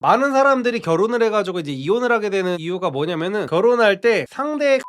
많은 사람들이 결혼을 해가지고 이제 이혼을 하게 되는 이유가 뭐냐면은 결혼할 때 상대의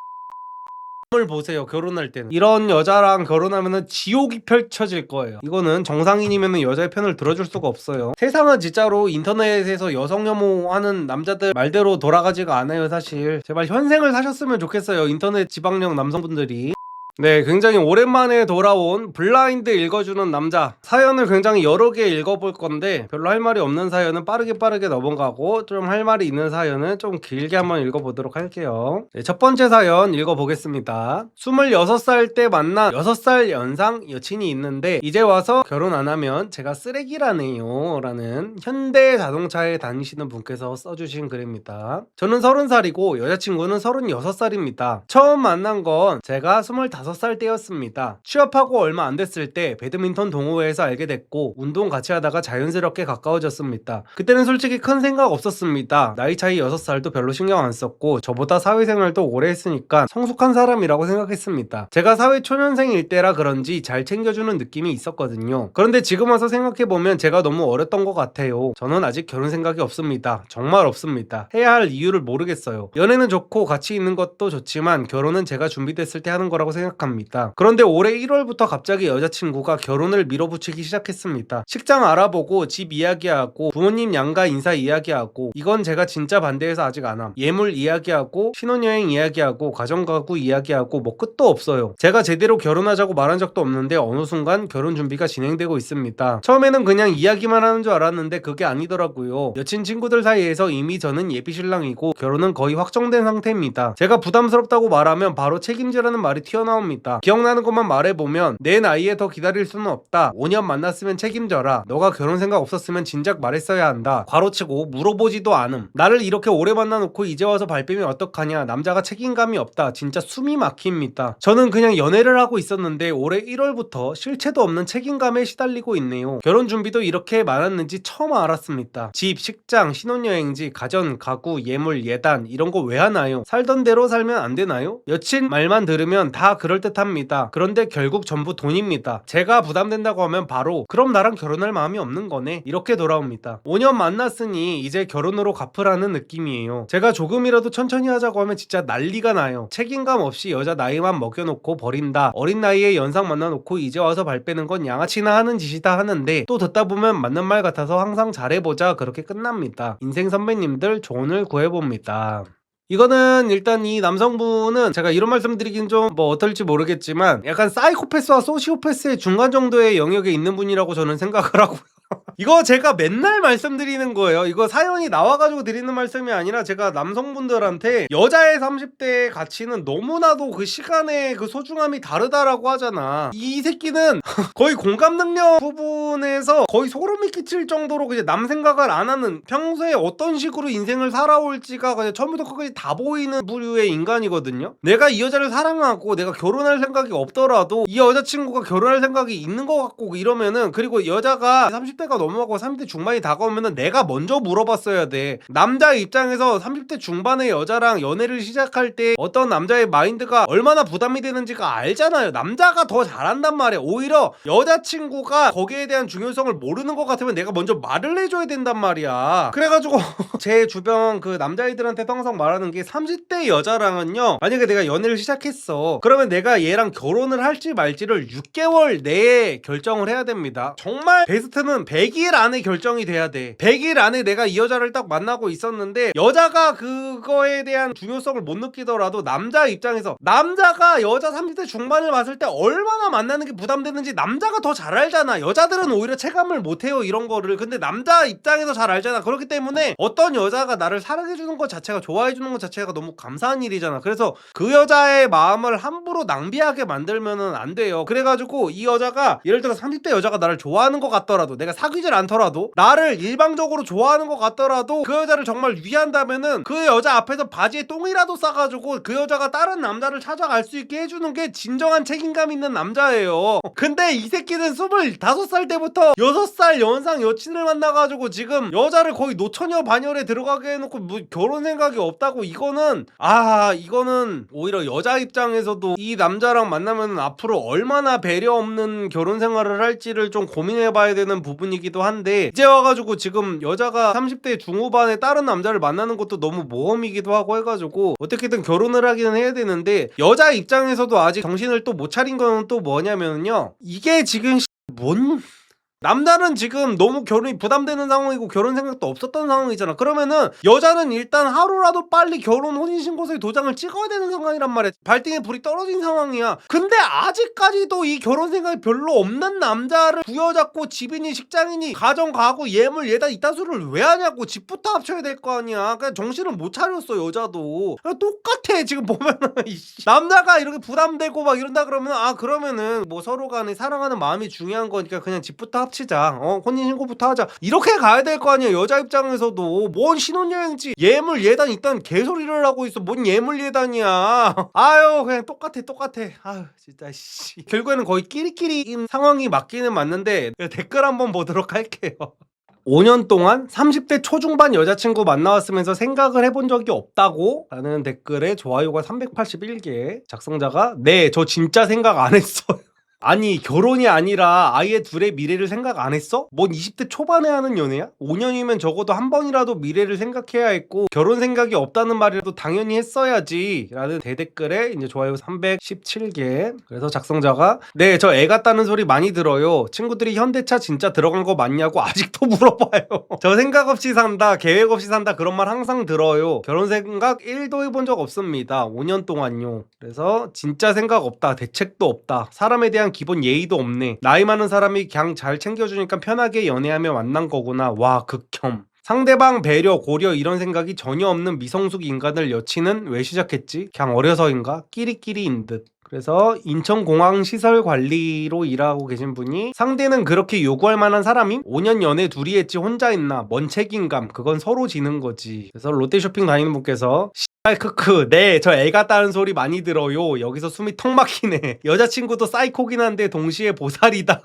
을 보세요. 결혼할 때는 이런 여자랑 결혼하면은 지옥이 펼쳐질 거예요. 이거는 정상인이면은 여자의 편을 들어줄 수가 없어요. 세상은 진짜로 인터넷에서 여성 혐오하는 남자들 말대로 돌아가지가 않아요. 사실 제발 현생을 사셨으면 좋겠어요. 인터넷 지방령 남성분들이. 네, 굉장히 오랜만에 돌아온 블라인드 읽어주는 남자 사연을 굉장히 여러 개 읽어볼 건데 별로 할 말이 없는 사연은 빠르게 넘어가고 좀 할 말이 있는 사연은 좀 길게 한번 읽어보도록 할게요. 네, 첫 번째 사연 읽어보겠습니다. 26살 때 만난 6살 연상 여친이 있는데 이제 와서 결혼 안 하면 제가 쓰레기라네요 라는 현대 자동차에 다니시는 분께서 써주신 글입니다. 저는 30살이고 여자친구는 36살입니다. 처음 만난 건 제가 25살 때였습니다. 취업하고 얼마 안 됐을 때 배드민턴 동호회에서 알게 됐고 운동 같이 하다가 자연스럽게 가까워졌습니다. 그때는 솔직히 큰 생각 없었습니다. 나이 차이 6살도 별로 신경 안 썼고 저보다 사회생활도 오래 했으니까 성숙한 사람이라고 생각했습니다. 제가 사회초년생일 때라 그런지 잘 챙겨주는 느낌이 있었거든요. 그런데 지금 와서 생각해보면 제가 너무 어렸던 것 같아요. 저는 아직 결혼 생각이 없습니다. 정말 없습니다. 해야 할 이유를 모르겠어요. 연애는 좋고 같이 있는 것도 좋지만 결혼은 제가 준비됐을 때 하는 거라고 생각합니다. 그런데 올해 1월부터 갑자기 여자친구가 결혼을 밀어붙이기 시작했습니다. 식장 알아보고 집 이야기하고 부모님 양가 인사 이야기하고 이건 제가 진짜 반대해서 아직 안 함. 예물 이야기하고 신혼여행 이야기하고 가정가구 이야기하고 뭐 끝도 없어요. 제가 제대로 결혼하자고 말한 적도 없는데 어느 순간 결혼 준비가 진행되고 있습니다. 처음에는 그냥 이야기만 하는 줄 알았는데 그게 아니더라고요. 여친 친구들 사이에서 이미 저는 예비신랑이고 결혼은 거의 확정된 상태입니다. 제가 부담스럽다고 말하면 바로 책임지라는 말이 튀어나옵니다. 기억나는 것만 말해보면 내 나이에 더 기다릴 수는 없다. 5년 만났으면 책임져라. 너가 결혼 생각 없었으면 진작 말했어야 한다. 괄호치고 물어보지도 않음. 나를 이렇게 오래 만나놓고 이제 와서 발뺌이 어떡하냐. 남자가 책임감이 없다. 진짜 숨이 막힙니다. 저는 그냥 연애를 하고 있었는데 올해 1월부터 실체도 없는 책임감에 시달리고 있네요. 결혼 준비도 이렇게 많았는지 처음 알았습니다. 집, 식장, 신혼여행지, 가전, 가구, 예물, 예단 이런 거 왜 하나요? 살던 대로 살면 안 되나요? 여친 말만 들으면 다 그럴듯합니다. 그런데 결국 전부 돈입니다. 제가 부담된다고 하면 바로 그럼 나랑 결혼할 마음이 없는 거네 이렇게 돌아옵니다. 5년 만났으니 이제 결혼으로 갚으라는 느낌이에요. 제가 조금이라도 천천히 하자고 하면 진짜 난리가 나요. 책임감 없이 여자 나이만 먹여놓고 버린다. 어린 나이에 연상 만나놓고 이제 와서 발 빼는 건 양아치나 하는 짓이다 하는데 또 듣다 보면 맞는 말 같아서 항상 잘해보자 그렇게 끝납니다. 인생 선배님들 조언을 구해봅니다. 이거는 일단 이 남성분은 제가 이런 말씀 드리긴 좀 뭐 어떨지 모르겠지만 약간 사이코패스와 소시오패스의 중간 정도의 영역에 있는 분이라고 저는 생각을 하고요. 이거 제가 맨날 말씀드리는 거예요. 이거 사연이 나와가지고 드리는 말씀이 아니라 제가 남성분들한테 여자의 30대의 가치는 너무나도 그 시간의 그 소중함이 다르다라고 하잖아. 이 새끼는 거의 공감 능력 부분에서 거의 소름이 끼칠 정도로 그냥 남 생각을 안 하는 평소에 어떤 식으로 인생을 살아올지가 그냥 처음부터 끝까지 다 보이는 부류의 인간이거든요. 내가 이 여자를 사랑하고 내가 결혼할 생각이 없더라도 이 여자친구가 결혼할 생각이 있는 것 같고 이러면은 그리고 여자가 30대가 넘어가고 30대 중반이 다가오면은 내가 먼저 물어봤어야 돼. 남자 입장에서 30대 중반의 여자랑 연애를 시작할 때 어떤 남자의 마인드가 얼마나 부담이 되는지가 알잖아요. 남자가 더 잘한단 말이야. 오히려 여자친구가 거기에 대한 중요성을 모르는 것 같으면 내가 먼저 말을 해줘야 된단 말이야. 그래가지고 제 주변 그 남자애들한테 항상 말하는 게 30대 여자랑은요 만약에 내가 연애를 시작했어 그러면 내가 얘랑 결혼을 할지 말지를 6개월 내에 결정을 해야 됩니다. 정말 베스트는 100일 안에 결정이 돼야 돼. 100일 안에 내가 이 여자를 딱 만나고 있었는데 여자가 그거에 대한 중요성을 못 느끼더라도 남자 입장에서 남자가 여자 30대 중반을 봤을 때 얼마나 만나는 게 부담되는지 남자가 더 잘 알잖아. 여자들은 오히려 체감을 못해요 이런 거를. 근데 남자 입장에서 잘 알잖아. 그렇기 때문에 어떤 여자가 나를 사랑해주는 것 자체가 좋아해주는 것 자체가 너무 감사한 일이잖아. 그래서 그 여자의 마음을 함부로 낭비하게 만들면은 안 돼요. 그래가지고 이 여자가 예를 들어 30대 여자가 나를 좋아하는 것 같더라도 내가 사귀질 않더라도 나를 일방적으로 좋아하는 것 같더라도 그 여자를 정말 위한다면은 그 여자 앞에서 바지에 똥이라도 싸가지고 그 여자가 다른 남자를 찾아갈 수 있게 해주는 게 진정한 책임감 있는 남자예요. 근데 이 새끼는 25살 때부터 6살 연상 여친을 만나가지고 지금 여자를 거의 노처녀 반열에 들어가게 해놓고 뭐 결혼 생각이 없다고. 이거는 오히려 여자 입장에서도 이 남자랑 만나면 앞으로 얼마나 배려 없는 결혼 생활을 할지를 좀 고민해봐야 되는 부분이 부분이기도 한데 이제 와가지고 지금 여자가 30대 중후반에 다른 남자를 만나는 것도 너무 모험이기도 하고 해가지고 어떻게든 결혼을 하기는 해야 되는데 여자 입장에서도 아직 정신을 또 못 차린 건 또 뭐냐면요, 이게 지금 뭔 남자는 지금 너무 결혼이 부담되는 상황이고 결혼 생각도 없었던 상황이잖아. 그러면은 여자는 일단 하루라도 빨리 결혼 혼인신고서에 도장을 찍어야 되는 상황이란 말이야. 발등에 불이 떨어진 상황이야. 근데 아직까지도 이 결혼 생각이 별로 없는 남자를 부여잡고 집이니 직장이니 가정 가구 예물 예단 이딴 소리를 왜 하냐고. 집부터 합쳐야 될 거 아니야. 그냥 정신을 못 차렸어 여자도. 똑같아 지금 보면은 남자가 이렇게 부담되고 막 이런다 그러면 그러면은 뭐 서로 간에 사랑하는 마음이 중요한 거니까 그냥 집부터 합치자. 혼인신고부터 하자. 이렇게 가야 될 거 아니야. 여자 입장에서도. 뭔 신혼여행지 예물 예단 있다는 개소리를 하고 있어. 뭔 예물 예단이야. 아유 그냥 똑같아. 아유 진짜 씨. 결국에는 거의 끼리끼리인 상황이 맞기는 맞는데 댓글 한번 보도록 할게요. 5년 동안 30대 초중반 여자친구 만나왔으면서 생각을 해본 적이 없다고? 라는 댓글에 좋아요가 381개. 작성자가 네, 저 진짜 생각 안 했어요. 아니 결혼이 아니라 아예 둘의 미래를 생각 안 했어? 뭔 20대 초반에 하는 연애야? 5년이면 적어도 한 번이라도 미래를 생각해야 했고 결혼 생각이 없다는 말이라도 당연히 했어야지 라는 대댓글에 이제 좋아요 317개. 그래서 작성자가 네, 저 애 같다는 소리 많이 들어요. 친구들이 현대차 진짜 들어간 거 맞냐고 아직도 물어봐요. 저 생각 없이 산다, 계획 없이 산다 그런 말 항상 들어요. 결혼 생각 1도 해본 적 없습니다. 5년 동안요. 그래서 진짜 생각 없다, 대책도 없다, 사람에 대한 기본 예의도 없네, 나이 많은 사람이 그냥 잘 챙겨주니까 편하게 연애하며 만난 거구나. 와 극혐. 상대방 배려 고려 이런 생각이 전혀 없는 미성숙 인간을 여친은 왜 시작했지? 그냥 어려서인가? 끼리끼리인 듯. 그래서 인천공항 시설관리로 일하고 계신 분이 상대는 그렇게 요구할 만한 사람임? 5년 연애 둘이 했지 혼자 있나? 뭔 책임감, 그건 서로 지는 거지. 그래서 롯데쇼핑 다니는 분께서 크크 네, 저 애 같다는 소리 많이 들어요. 여기서 숨이 턱 막히네. 여자친구도 사이코긴 한데 동시에 보살이다.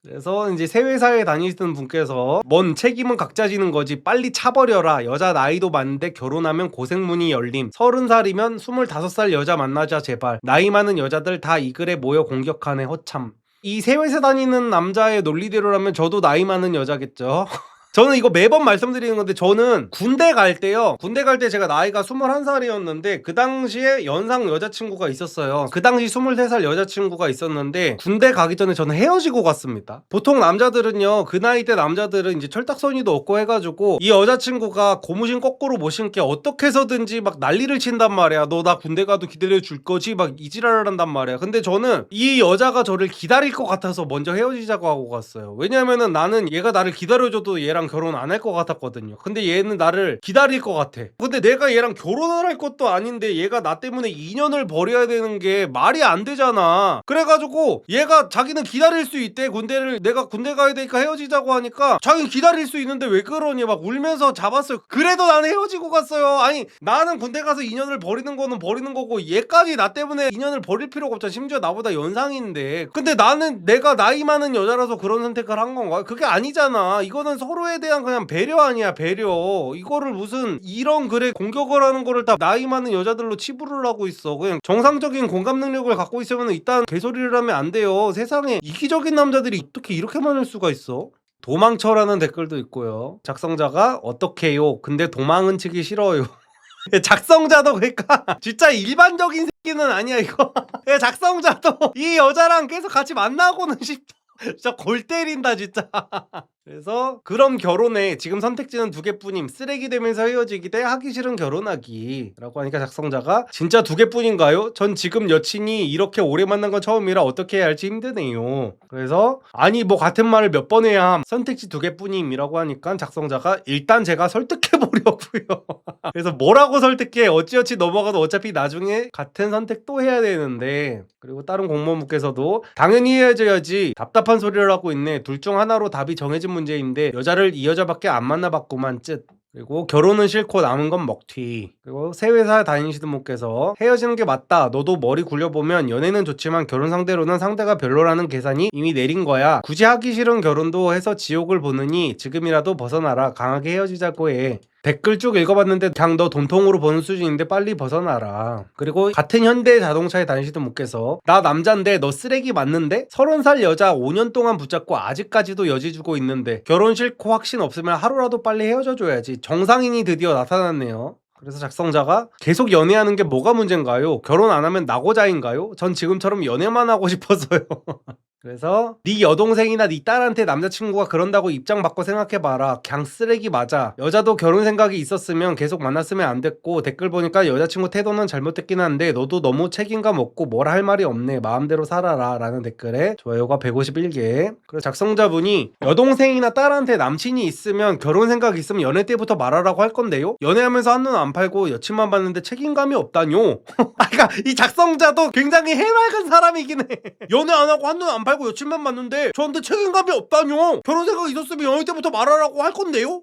그래서 이제 새 회사에 다니시던 분께서 뭔 책임은 각자 지는 거지, 빨리 차버려라. 여자 나이도 많은데 결혼하면 고생문이 열림. 30살이면 25살 여자 만나자 제발. 나이 많은 여자들 다 이 글에 모여 공격하네. 허참. 이 새 회사 다니는 남자의 논리대로라면 저도 나이 많은 여자겠죠. 저는 이거 매번 말씀드리는 건데 저는 군대 갈 때요, 군대 갈 때 제가 나이가 21살이었는데 그 당시에 연상 여자친구가 있었어요. 그 당시 23살 여자친구가 있었는데 군대 가기 전에 저는 헤어지고 갔습니다. 보통 남자들은요, 그 나이 때 남자들은 이제 철딱서니도 없고 해가지고 이 여자친구가 고무신 거꾸로 못 신게 어떻게 해서든지 막 난리를 친단 말이야. 너 나 군대 가도 기다려줄 거지? 막 이 지랄을 한단 말이야. 근데 저는 이 여자가 저를 기다릴 것 같아서 먼저 헤어지자고 하고 갔어요. 왜냐면은 나는 얘가 나를 기다려줘도 얘랑 결혼 안 할 것 같았거든요. 근데 얘는 나를 기다릴 것 같아. 근데 내가 얘랑 결혼을 할 것도 아닌데 얘가 나 때문에 2년을 버려야 되는 게 말이 안 되잖아. 그래가지고 얘가 자기는 기다릴 수 있대. 군대를 내가 군대 가야 되니까 헤어지자고 하니까 자기는 기다릴 수 있는데 왜 그러니 막 울면서 잡았어요. 그래도 나는 헤어지고 갔어요. 아니 나는 군대 가서 2년을 버리는 거는 버리는 거고 얘까지 나 때문에 2년을 버릴 필요가 없잖아. 심지어 나보다 연상인데. 근데 나는 내가 나이 많은 여자라서 그런 선택을 한 건가? 그게 아니잖아. 이거는 서로에 대한 그냥 배려 아니야, 배려. 이거를 무슨 이런 글에 공격을 하는 거를 다 나이 많은 여자들로 치부를 하고 있어. 그냥 정상적인 공감 능력을 갖고 있으면 일단 개소리를 하면 안 돼요. 세상에 이기적인 남자들이 어떻게 이렇게 많을 수가 있어? 도망쳐라는 댓글도 있고요. 작성자가 어떡해요? 근데 도망은 치기 싫어요. 작성자도 그러니까 진짜 일반적인 새끼는 아니야 이거. 작성자도 이 여자랑 계속 같이 만나고는 싶다. 진짜 골 때린다 진짜. 그래서 그럼 결혼해. 지금 선택지는 두 개뿐임. 쓰레기 되면서 헤어지기 대 하기 싫은 결혼하기 라고 하니까 작성자가 진짜 두 개뿐인가요? 전 지금 여친이 이렇게 오래 만난 건 처음이라 어떻게 해야 할지 힘드네요. 그래서 아니 뭐 같은 말을 몇 번 해야 함. 선택지 두 개뿐임 이라고 하니까 작성자가 일단 제가 설득해 보려고요. 그래서 뭐라고 설득해. 어찌어찌 넘어가도 어차피 나중에 같은 선택 또 해야 되는데. 그리고 다른 공무원분께서도 당연히 헤어져야지. 답답한 소리를 하고 있네. 둘 중 하나로 답이 정해진 문제인데 여자를 이 여자밖에 안 만나봤구만 쯧. 그리고 결혼은 싫고 남은 건 먹튀. 그리고 새 회사 다니시던 분께서 헤어지는 게 맞다. 너도 머리 굴려보면 연애는 좋지만 결혼 상대로는 상대가 별로라는 계산이 이미 내린 거야. 굳이 하기 싫은 결혼도 해서 지옥을 보느니 지금이라도 벗어나라. 강하게 헤어지자고 해. 댓글 쭉 읽어봤는데 그냥 너 돈통으로 버는 수준인데 빨리 벗어나라. 그리고 같은 현대 자동차에 다니시던 분께서 나 남잔데 너 쓰레기 맞는데? 30살 여자 5년 동안 붙잡고 아직까지도 여지 주고 있는데 결혼 싫고 확신 없으면 하루라도 빨리 헤어져 줘야지. 정상인이 드디어 나타났네요. 그래서 작성자가 계속 연애하는 게 뭐가 문제인가요? 결혼 안 하면 나고자인가요? 전 지금처럼 연애만 하고 싶어서요. 그래서 네 여동생이나 네 딸한테 남자친구가 그런다고 입장 바꿔 생각해봐라. 그냥 쓰레기 맞아. 여자도 결혼 생각이 있었으면 계속 만났으면 안 됐고 댓글 보니까 여자친구 태도는 잘못됐긴 한데 너도 너무 책임감 없고 뭘 할 말이 없네. 마음대로 살아라 라는 댓글에 좋아요가 151개. 그리고 작성자분이 여동생이나 딸한테 남친이 있으면 결혼 생각 있으면 연애 때부터 말하라고 할 건데요? 연애하면서 한눈 안 팔고 여친만 봤는데 책임감이 없다뇨. 그러니까 이 작성자도 굉장히 해맑은 사람이긴 해. 연애 안 하고 한눈 안 팔고 여친만 봤는데 저한테 책임감이 없다뇨. 결혼 생각 있었으면 연애 때부터 말하라고 할 건데요.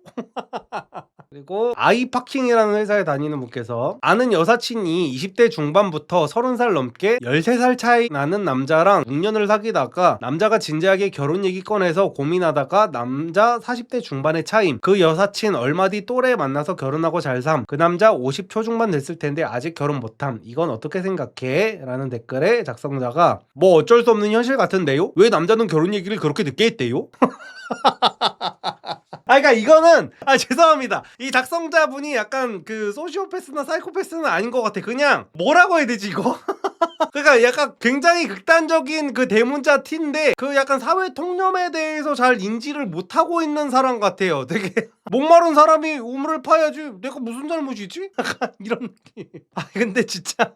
그리고 아이파킹이라는 회사에 다니는 분께서 아는 여사친이 20대 중반부터 30살 넘게 13살 차이 나는 남자랑 6년을 사귀다가 남자가 진지하게 결혼 얘기 꺼내서 고민하다가 남자 40대 중반의 차임. 그 여사친 얼마 뒤 또래 만나서 결혼하고 잘 삶. 그 남자 50 초중반 됐을 텐데 아직 결혼 못함. 이건 어떻게 생각해? 라는 댓글에 작성자가 뭐 어쩔 수 없는 현실 같은데요? 왜 남자는 결혼 얘기를 그렇게 늦게 했대요? 그러니까 이거는 죄송합니다. 이 작성자분이 약간 그 소시오패스나 사이코패스는 아닌 것 같아. 그냥 뭐라고 해야 되지 이거? 그러니까 약간 굉장히 극단적인 그 대문자 T인데 그 약간 사회 통념에 대해서 잘 인지를 못하고 있는 사람 같아요. 되게 목마른 사람이 우물을 파야지 내가 무슨 잘못이지? 약간 이런 느낌. 근데 진짜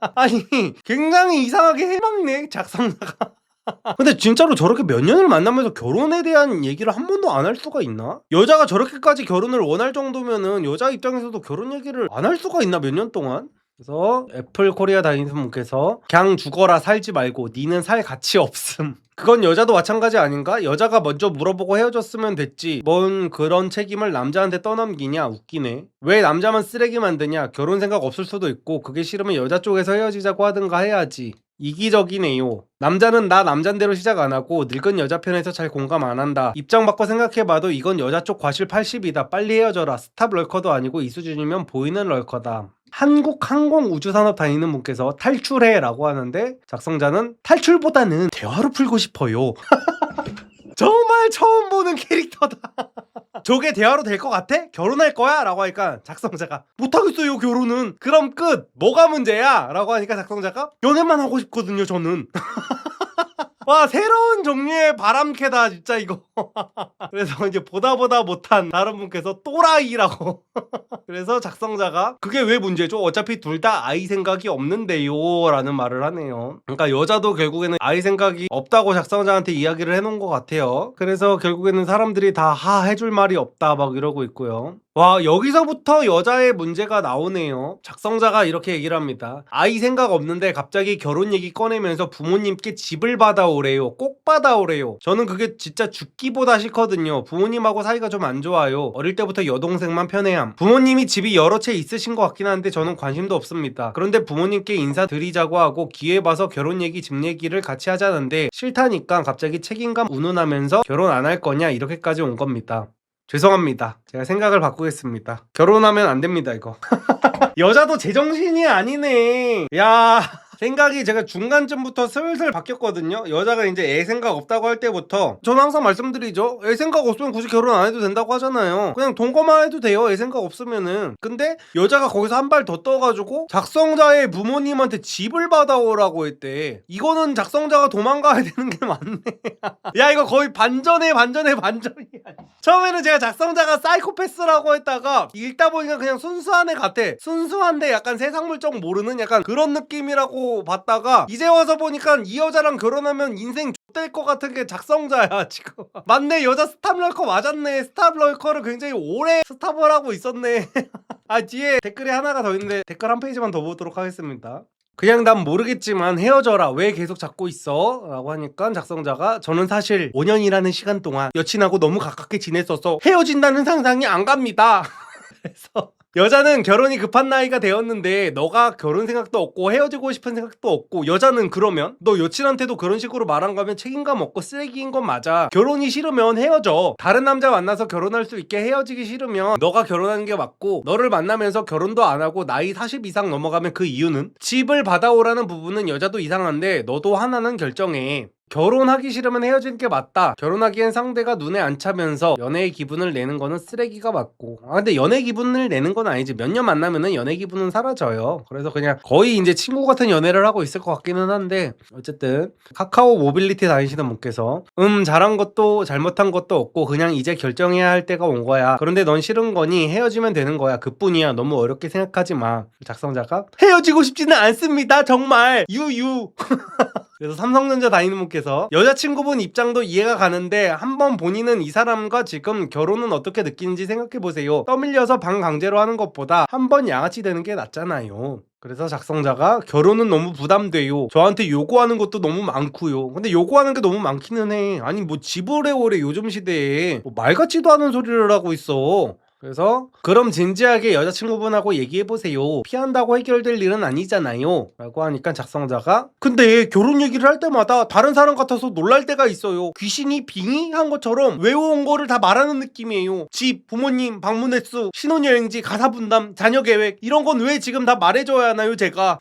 굉장히 이상하게 해맑네 작성자가. 근데 진짜로 저렇게 몇 년을 만나면서 결혼에 대한 얘기를 한 번도 안 할 수가 있나? 여자가 저렇게까지 결혼을 원할 정도면은 여자 입장에서도 결혼 얘기를 안 할 수가 있나 몇 년 동안? 그래서 애플 코리아 다니는 분께서 그냥 죽어라 살지 말고 니는 살 가치 없음. 그건 여자도 마찬가지 아닌가? 여자가 먼저 물어보고 헤어졌으면 됐지. 뭔 그런 책임을 남자한테 떠넘기냐? 웃기네. 왜 남자만 쓰레기 만드냐? 결혼 생각 없을 수도 있고 그게 싫으면 여자 쪽에서 헤어지자고 하든가 해야지. 이기적이네요. 남자는 나 남잔대로 시작 안 하고 늙은 여자 편에서 잘 공감 안 한다. 입장 바꿔 생각해봐도 이건 여자 쪽 과실 80이다. 빨리 헤어져라. 스탑 럴커도 아니고 이 수준이면 보이는 럴커다. 한국항공우주산업 다니는 분께서 탈출해 라고 하는데 작성자는 탈출보다는 대화로 풀고 싶어요. 정말 처음 보는 캐릭터다. 저게 대화로 될 것 같아? 결혼할 거야? 라고 하니까 작성자가 못하겠어요 결혼은. 그럼 끝. 뭐가 문제야? 라고 하니까 작성자가 연애만 하고 싶거든요 저는. 와 새로운 종류의 바람캐다 진짜 이거. 그래서 이제 보다 못한 다른 분께서 또라이라고. 그래서 작성자가 그게 왜 문제죠? 어차피 둘 다 아이 생각이 없는데요 라는 말을 하네요. 그러니까 여자도 결국에는 아이 생각이 없다고 작성자한테 이야기를 해놓은 것 같아요. 그래서 결국에는 사람들이 다 해줄 말이 없다 막 이러고 있고요. 와 여기서부터 여자의 문제가 나오네요. 작성자가 이렇게 얘기를 합니다. 아이 생각 없는데 갑자기 결혼 얘기 꺼내면서 부모님께 집을 받아오래요. 꼭 받아오래요. 저는 그게 진짜 죽기보다 싫거든요. 부모님하고 사이가 좀 안 좋아요. 어릴 때부터 여동생만 편애함. 부모님이 집이 여러 채 있으신 것 같긴 한데 저는 관심도 없습니다. 그런데 부모님께 인사드리자고 하고 기회 봐서 결혼 얘기 집 얘기를 같이 하자는데 싫다니까 갑자기 책임감 운운하면서 결혼 안 할 거냐 이렇게까지 온 겁니다. 죄송합니다. 제가 생각을 바꾸겠습니다. 결혼하면 안 됩니다, 이거. 여자도 제정신이 아니네. 야. 생각이 제가 중간쯤부터 슬슬 바뀌었거든요. 여자가 이제 애 생각 없다고 할 때부터 저는 항상 말씀드리죠. 애 생각 없으면 굳이 결혼 안 해도 된다고 하잖아요. 그냥 동거만 해도 돼요. 애 생각 없으면은. 근데 여자가 거기서 한 발 더 떠가지고 작성자의 부모님한테 집을 받아오라고 했대. 이거는 작성자가 도망가야 되는 게 맞네. 야 이거 거의 반전이야. 처음에는 제가 작성자가 사이코패스라고 했다가 읽다 보니까 그냥 순수한 애 같아. 순수한데 약간 세상 물정 모르는 약간 그런 느낌이라고 봤다가 이제 와서 보니까 이 여자랑 결혼하면 인생 X될 것 같은 게 작성자야 지금. 맞네 여자 스탑럴커 맞았네. 스탑럴커를 굉장히 오래 스탑을 하고 있었네. 뒤에 댓글이 하나가 더 있는데 댓글 한 페이지만 더 보도록 하겠습니다. 그냥 난 모르겠지만 헤어져라. 왜 계속 잡고 있어? 라고 하니까 작성자가 저는 사실 5년이라는 시간 동안 여친하고 너무 가깝게 지냈어서 헤어진다는 상상이 안 갑니다. 그래서 여자는 결혼이 급한 나이가 되었는데 너가 결혼 생각도 없고 헤어지고 싶은 생각도 없고 여자는 그러면 너 여친한테도 그런 식으로 말한 거면 책임감 없고 쓰레기인 건 맞아. 결혼이 싫으면 헤어져. 다른 남자 만나서 결혼할 수 있게 헤어지기 싫으면 너가 결혼하는 게 맞고 너를 만나면서 결혼도 안 하고 나이 40 이상 넘어가면 그 이유는 집을 받아오라는 부분은 여자도 이상한데 너도 하나는 결정해. 결혼하기 싫으면 헤어지는 게 맞다. 결혼하기엔 상대가 눈에 안 차면서 연애의 기분을 내는 거는 쓰레기가 맞고. 근데 연애 기분을 내는 건 아니지. 몇 년 만나면은 연애 기분은 사라져요. 그래서 그냥 거의 이제 친구 같은 연애를 하고 있을 것 같기는 한데 어쨌든 카카오 모빌리티 다니시는 분께서 잘한 것도 잘못한 것도 없고 그냥 이제 결정해야 할 때가 온 거야. 그런데 넌 싫은 거니 헤어지면 되는 거야. 그뿐이야. 너무 어렵게 생각하지 마. 작성자가 헤어지고 싶지는 않습니다. 정말 유유. 그래서 삼성전자 다니는 분께서 여자친구분 입장도 이해가 가는데 한번 본인은 이 사람과 지금 결혼은 어떻게 느끼는지 생각해보세요. 떠밀려서 방 강제로 하는 것보다 한번 양아치 되는 게 낫잖아요. 그래서 작성자가 결혼은 너무 부담돼요. 저한테 요구하는 것도 너무 많고요. 근데 요구하는 게 너무 많기는 해. 아니 뭐 집오래오래 요즘 시대에 뭐 말 같지도 않은 소리를 하고 있어. 그래서 그럼 진지하게 여자친구분하고 얘기해보세요. 피한다고 해결될 일은 아니잖아요 라고 하니까 작성자가 근데 결혼 얘기를 할 때마다 다른 사람 같아서 놀랄 때가 있어요. 귀신이 빙의한 것처럼 외워온 거를 다 말하는 느낌이에요. 집, 부모님, 방문 횟수, 신혼여행지, 가사분담, 자녀계획 이런 건 왜 지금 다 말해줘야 하나요 제가.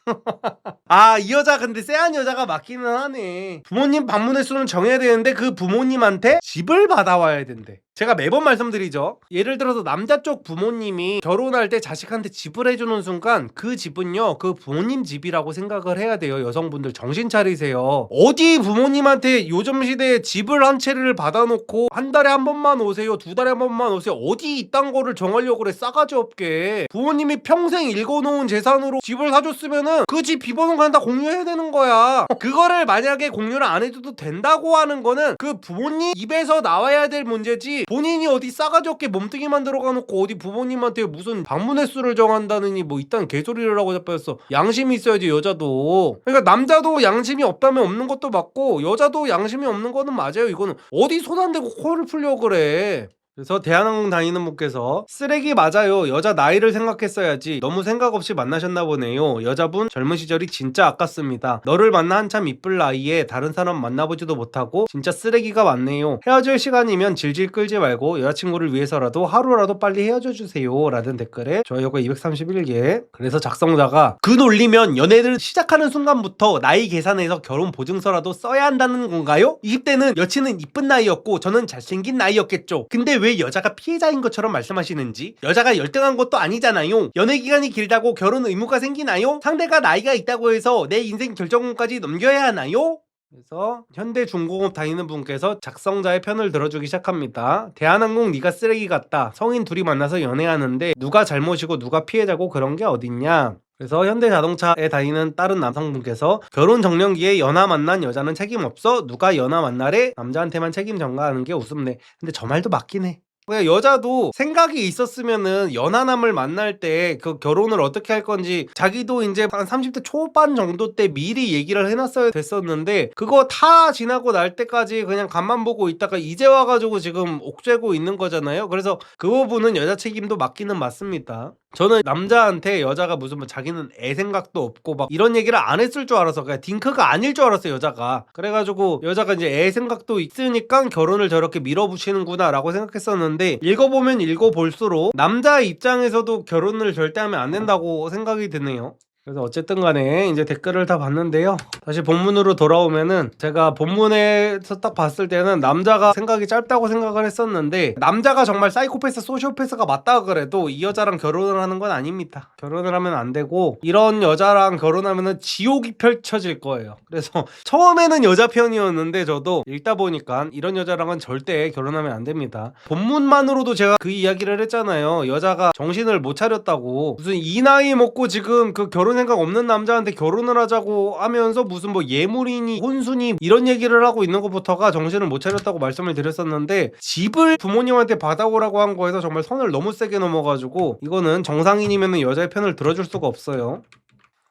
아 이 여자 근데 쎄한 여자가 맞기는 하네. 부모님 방문 횟수는 정해야 되는데 그 부모님한테 집을 받아와야 된대. 제가 매번 말씀드리죠. 예를 들어서 남자 쪽 부모님이 결혼할 때 자식한테 집을 해주는 순간 그 집은요 그 부모님 집이라고 생각을 해야 돼요. 여성분들 정신 차리세요. 어디 부모님한테 요즘 시대에 집을 한 채를 받아놓고 한 달에 한 번만 오세요, 두 달에 한 번만 오세요. 어디 이딴 거를 정하려고 그래. 싸가지 없게. 부모님이 평생 읽어놓은 재산으로 집을 사줬으면은 그 집 비번은 그냥 다 공유해야 되는 거야. 그거를 만약에 공유를 안 해줘도 된다고 하는 거는 그 부모님 입에서 나와야 될 문제지 본인이 어디 싸가지 없게 몸뚱이 만들어가 놓고 어디 부모님한테 무슨 방문 횟수를 정한다느니 뭐 이딴 개소리를 하고 자빠졌어. 양심이 있어야지 여자도. 그러니까 남자도 양심이 없다면 없는 것도 맞고 여자도 양심이 없는 거는 맞아요. 이거는 어디 손 안 대고 코를 풀려고 그래. 그래서 대한항공 다니는 분께서 쓰레기 맞아요. 여자 나이를 생각했어야지. 너무 생각 없이 만나셨나 보네요. 여자분 젊은 시절이 진짜 아깝습니다. 너를 만나 한참 이쁠 나이에 다른 사람 만나보지도 못하고 진짜 쓰레기가 많네요. 헤어질 시간이면 질질 끌지 말고 여자친구를 위해서라도 하루라도 빨리 헤어져 주세요 라는 댓글에 좋아요가 231개. 그래서 작성자가 그 논리면 연애를 시작하는 순간부터 나이 계산해서 결혼 보증서라도 써야 한다는 건가요? 20대는 여친은 이쁜 나이였고 저는 잘생긴 나이였겠죠. 근데 왜 여자가 피해자인 것처럼 말씀하시는지. 여자가 열등한 것도 아니잖아요. 연애 기간이 길다고 결혼 의무가 생기나요? 상대가 나이가 있다고 해서 내 인생 결정권까지 넘겨야 하나요? 그래서 현대중공업 다니는 분께서 작성자의 편을 들어주기 시작합니다. 대한항공 네가 쓰레기 같다. 성인 둘이 만나서 연애하는데 누가 잘못이고 누가 피해자고 그런 게 어딨냐. 그래서 현대자동차에 다니는 다른 남성분께서 결혼 정년기에 연하 만난 여자는 책임 없어. 누가 연하 만나래? 남자한테만 책임 전가하는 게 우습네. 근데 저 말도 맞긴 해. 그냥 여자도 생각이 있었으면은 연하남을 만날 때 그 결혼을 어떻게 할 건지 자기도 이제 한 30대 초반 정도 때 미리 얘기를 해놨어야 됐었는데 그거 다 지나고 날 때까지 그냥 간만 보고 있다가 이제 와가지고 지금 옥죄고 있는 거잖아요. 그래서 그 부분은 여자 책임도 맞기는 맞습니다. 저는 남자한테 여자가 무슨 뭐 자기는 애 생각도 없고 막 이런 얘기를 안 했을 줄 알아서 그냥 딩크가 아닐 줄 알았어요 여자가. 그래가지고 여자가 이제 애 생각도 있으니까 결혼을 저렇게 밀어붙이는구나 라고 생각했었는데 읽어보면 읽어볼수록 남자 입장에서도 결혼을 절대 하면 안 된다고 생각이 드네요. 그래서 어쨌든 간에 이제 댓글을 다 봤는데요. 다시 본문으로 돌아오면은 제가 본문에서 딱 봤을 때는 남자가 생각이 짧다고 생각을 했었는데 남자가 정말 사이코패스 소시오패스가 맞다 그래도 이 여자랑 결혼을 하는 건 아닙니다. 결혼을 하면 안 되고 이런 여자랑 결혼하면은 지옥이 펼쳐질 거예요. 그래서 처음에는 여자 편이었는데 저도 읽다 보니까 이런 여자랑은 절대 결혼하면 안 됩니다. 본문만으로도 제가 그 이야기를 했잖아요. 여자가 정신을 못 차렸다고. 무슨 이 나이 먹고 지금 그 결혼 생각 없는 남자한테 결혼을 하자고 하면서 무슨 뭐 예물이니 혼수니 이런 얘기를 하고 있는 것부터가 정신을 못 차렸다고 말씀을 드렸었는데 집을 부모님한테 받아오라고 한 거에서 정말 선을 너무 세게 넘어가지고 이거는 정상인이면 여자의 편을 들어줄 수가 없어요.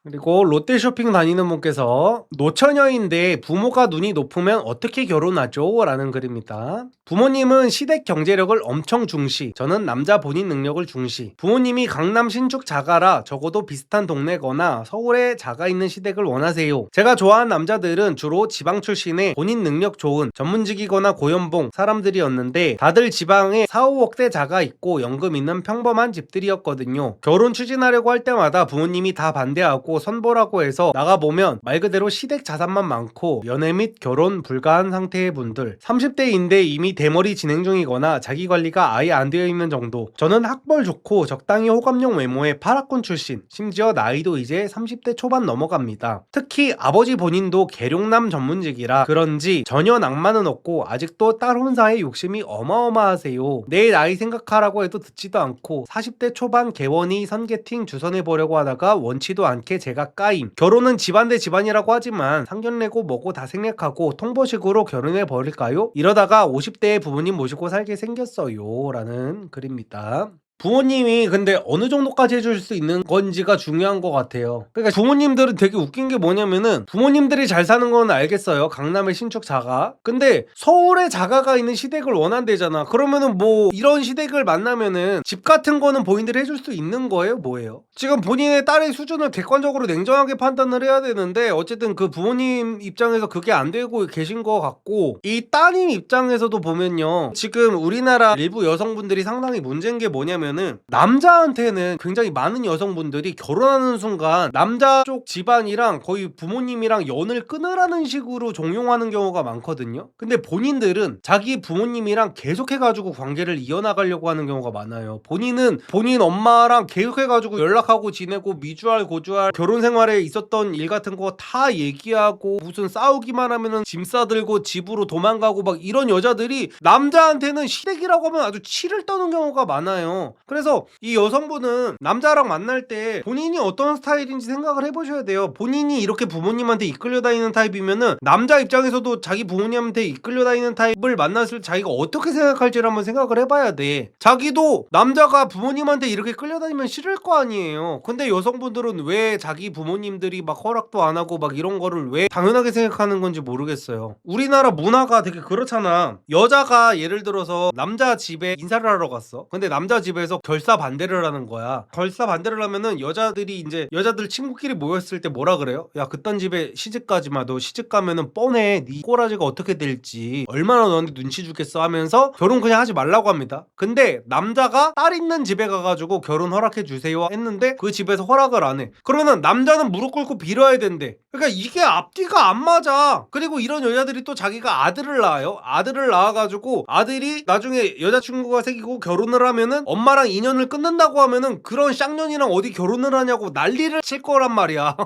그리고 롯데 쇼핑 다니는 분께서 노처녀인데 부모가 눈이 높으면 어떻게 결혼하죠? 라는 글입니다. 부모님은 시댁 경제력을 엄청 중시, 저는 남자 본인 능력을 중시. 부모님이 강남 신축 자가라 적어도 비슷한 동네거나 서울에 자가 있는 시댁을 원하세요. 제가 좋아한 남자들은 주로 지방 출신의 본인 능력 좋은 전문직이거나 고연봉 사람들이었는데 다들 지방에 4, 5억대 자가 있고 연금 있는 평범한 집들이었거든요. 결혼 추진하려고 할 때마다 부모님이 다 반대하고 선보라고 해서 나가보면 말 그대로 시댁 자산만 많고 연애 및 결혼 불가한 상태의 분들, 30대인데 이미 대머리 진행 중이거나 자기 관리가 아예 안 되어 있는 정도. 저는 학벌 좋고 적당히 호감형 외모의 파라군 출신, 심지어 나이도 이제 30대 초반 넘어갑니다. 특히 아버지 본인도 계룡남 전문직이라 그런지 전혀 낭만은 없고 아직도 딸 혼사에 욕심이 어마어마하세요. 내 나이 생각하라고 해도 듣지도 않고 40대 초반 개원이 선게팅 주선해보려고 하다가 원치도 않게 제가 까임. 결혼은 집안 대 집안이라고 하지만 상견례고 뭐고 다 생략하고 통보식으로 결혼해버릴까요? 이러다가 50대에 부모님 모시고 살게 생겼어요. 라는 글입니다. 부모님이 근데 어느 정도까지 해줄 수 있는 건지가 중요한 것 같아요. 그러니까 부모님들은 되게 웃긴 게 뭐냐면은 부모님들이 잘 사는 건 알겠어요. 강남의 신축 자가. 근데 서울에 자가가 있는 시댁을 원한대잖아. 그러면은 뭐 이런 시댁을 만나면은 집 같은 거는 본인들이 해줄 수 있는 거예요? 뭐예요? 지금 본인의 딸의 수준을 객관적으로 냉정하게 판단을 해야 되는데 어쨌든 그 부모님 입장에서 그게 안 되고 계신 것 같고 이 따님 입장에서도 보면요. 지금 우리나라 일부 여성분들이 상당히 문제인 게 뭐냐면 남자한테는 굉장히 많은 여성분들이 결혼하는 순간 남자 쪽 집안이랑 거의 부모님이랑 연을 끊으라는 식으로 종용하는 경우가 많거든요. 근데 본인들은 자기 부모님이랑 계속해가지고 관계를 이어나가려고 하는 경우가 많아요. 본인은 본인 엄마랑 계속해가지고 연락하고 지내고 미주알 고주알 결혼 생활에 있었던 일 같은 거 다 얘기하고 무슨 싸우기만 하면은 짐 싸들고 집으로 도망가고 막 이런 여자들이 남자한테는 시댁이라고 하면 아주 치를 떠는 경우가 많아요. 그래서 이 여성분은 남자랑 만날 때 본인이 어떤 스타일인지 생각을 해보셔야 돼요. 본인이 이렇게 부모님한테 이끌려 다니는 타입이면은 남자 입장에서도 자기 부모님한테 이끌려 다니는 타입을 만났을 때 자기가 어떻게 생각할지를 한번 생각을 해봐야 돼. 자기도 남자가 부모님한테 이렇게 끌려다니면 싫을 거 아니에요. 근데 여성분들은 왜 자기 부모님들이 막 허락도 안 하고 막 이런 거를 왜 당연하게 생각하는 건지 모르겠어요. 우리나라 문화가 되게 그렇잖아. 여자가 예를 들어서 남자 집에 인사를 하러 갔어. 근데 남자 집에서 결사 반대를 하는 거야. 결사 반대를 하면은 여자들이 이제 여자들 친구끼리 모였을 때 뭐라 그래요? 야 그딴 집에 시집 가지 마. 너 시집 가면은 뻔해. 네 꼬라지가 어떻게 될지 얼마나 너한테 눈치 주겠어 하면서 결혼 그냥 하지 말라고 합니다. 근데 남자가 딸 있는 집에 가가지고 결혼 허락해 주세요 했는데 그 집에서 허락을 안 해. 그러면은 남자는 무릎 꿇고 빌어야 된대. 그러니까 이게 앞뒤가 안 맞아. 그리고 이런 여자들이 또 자기가 아들을 낳아요. 아들을 낳아가지고 아들이 나중에 여자친구가 생기고 결혼을 하면은 엄마랑 인연을 끊는다고 하면은 그런 쌍년이랑 어디 결혼을 하냐고 난리를 칠 거란 말이야.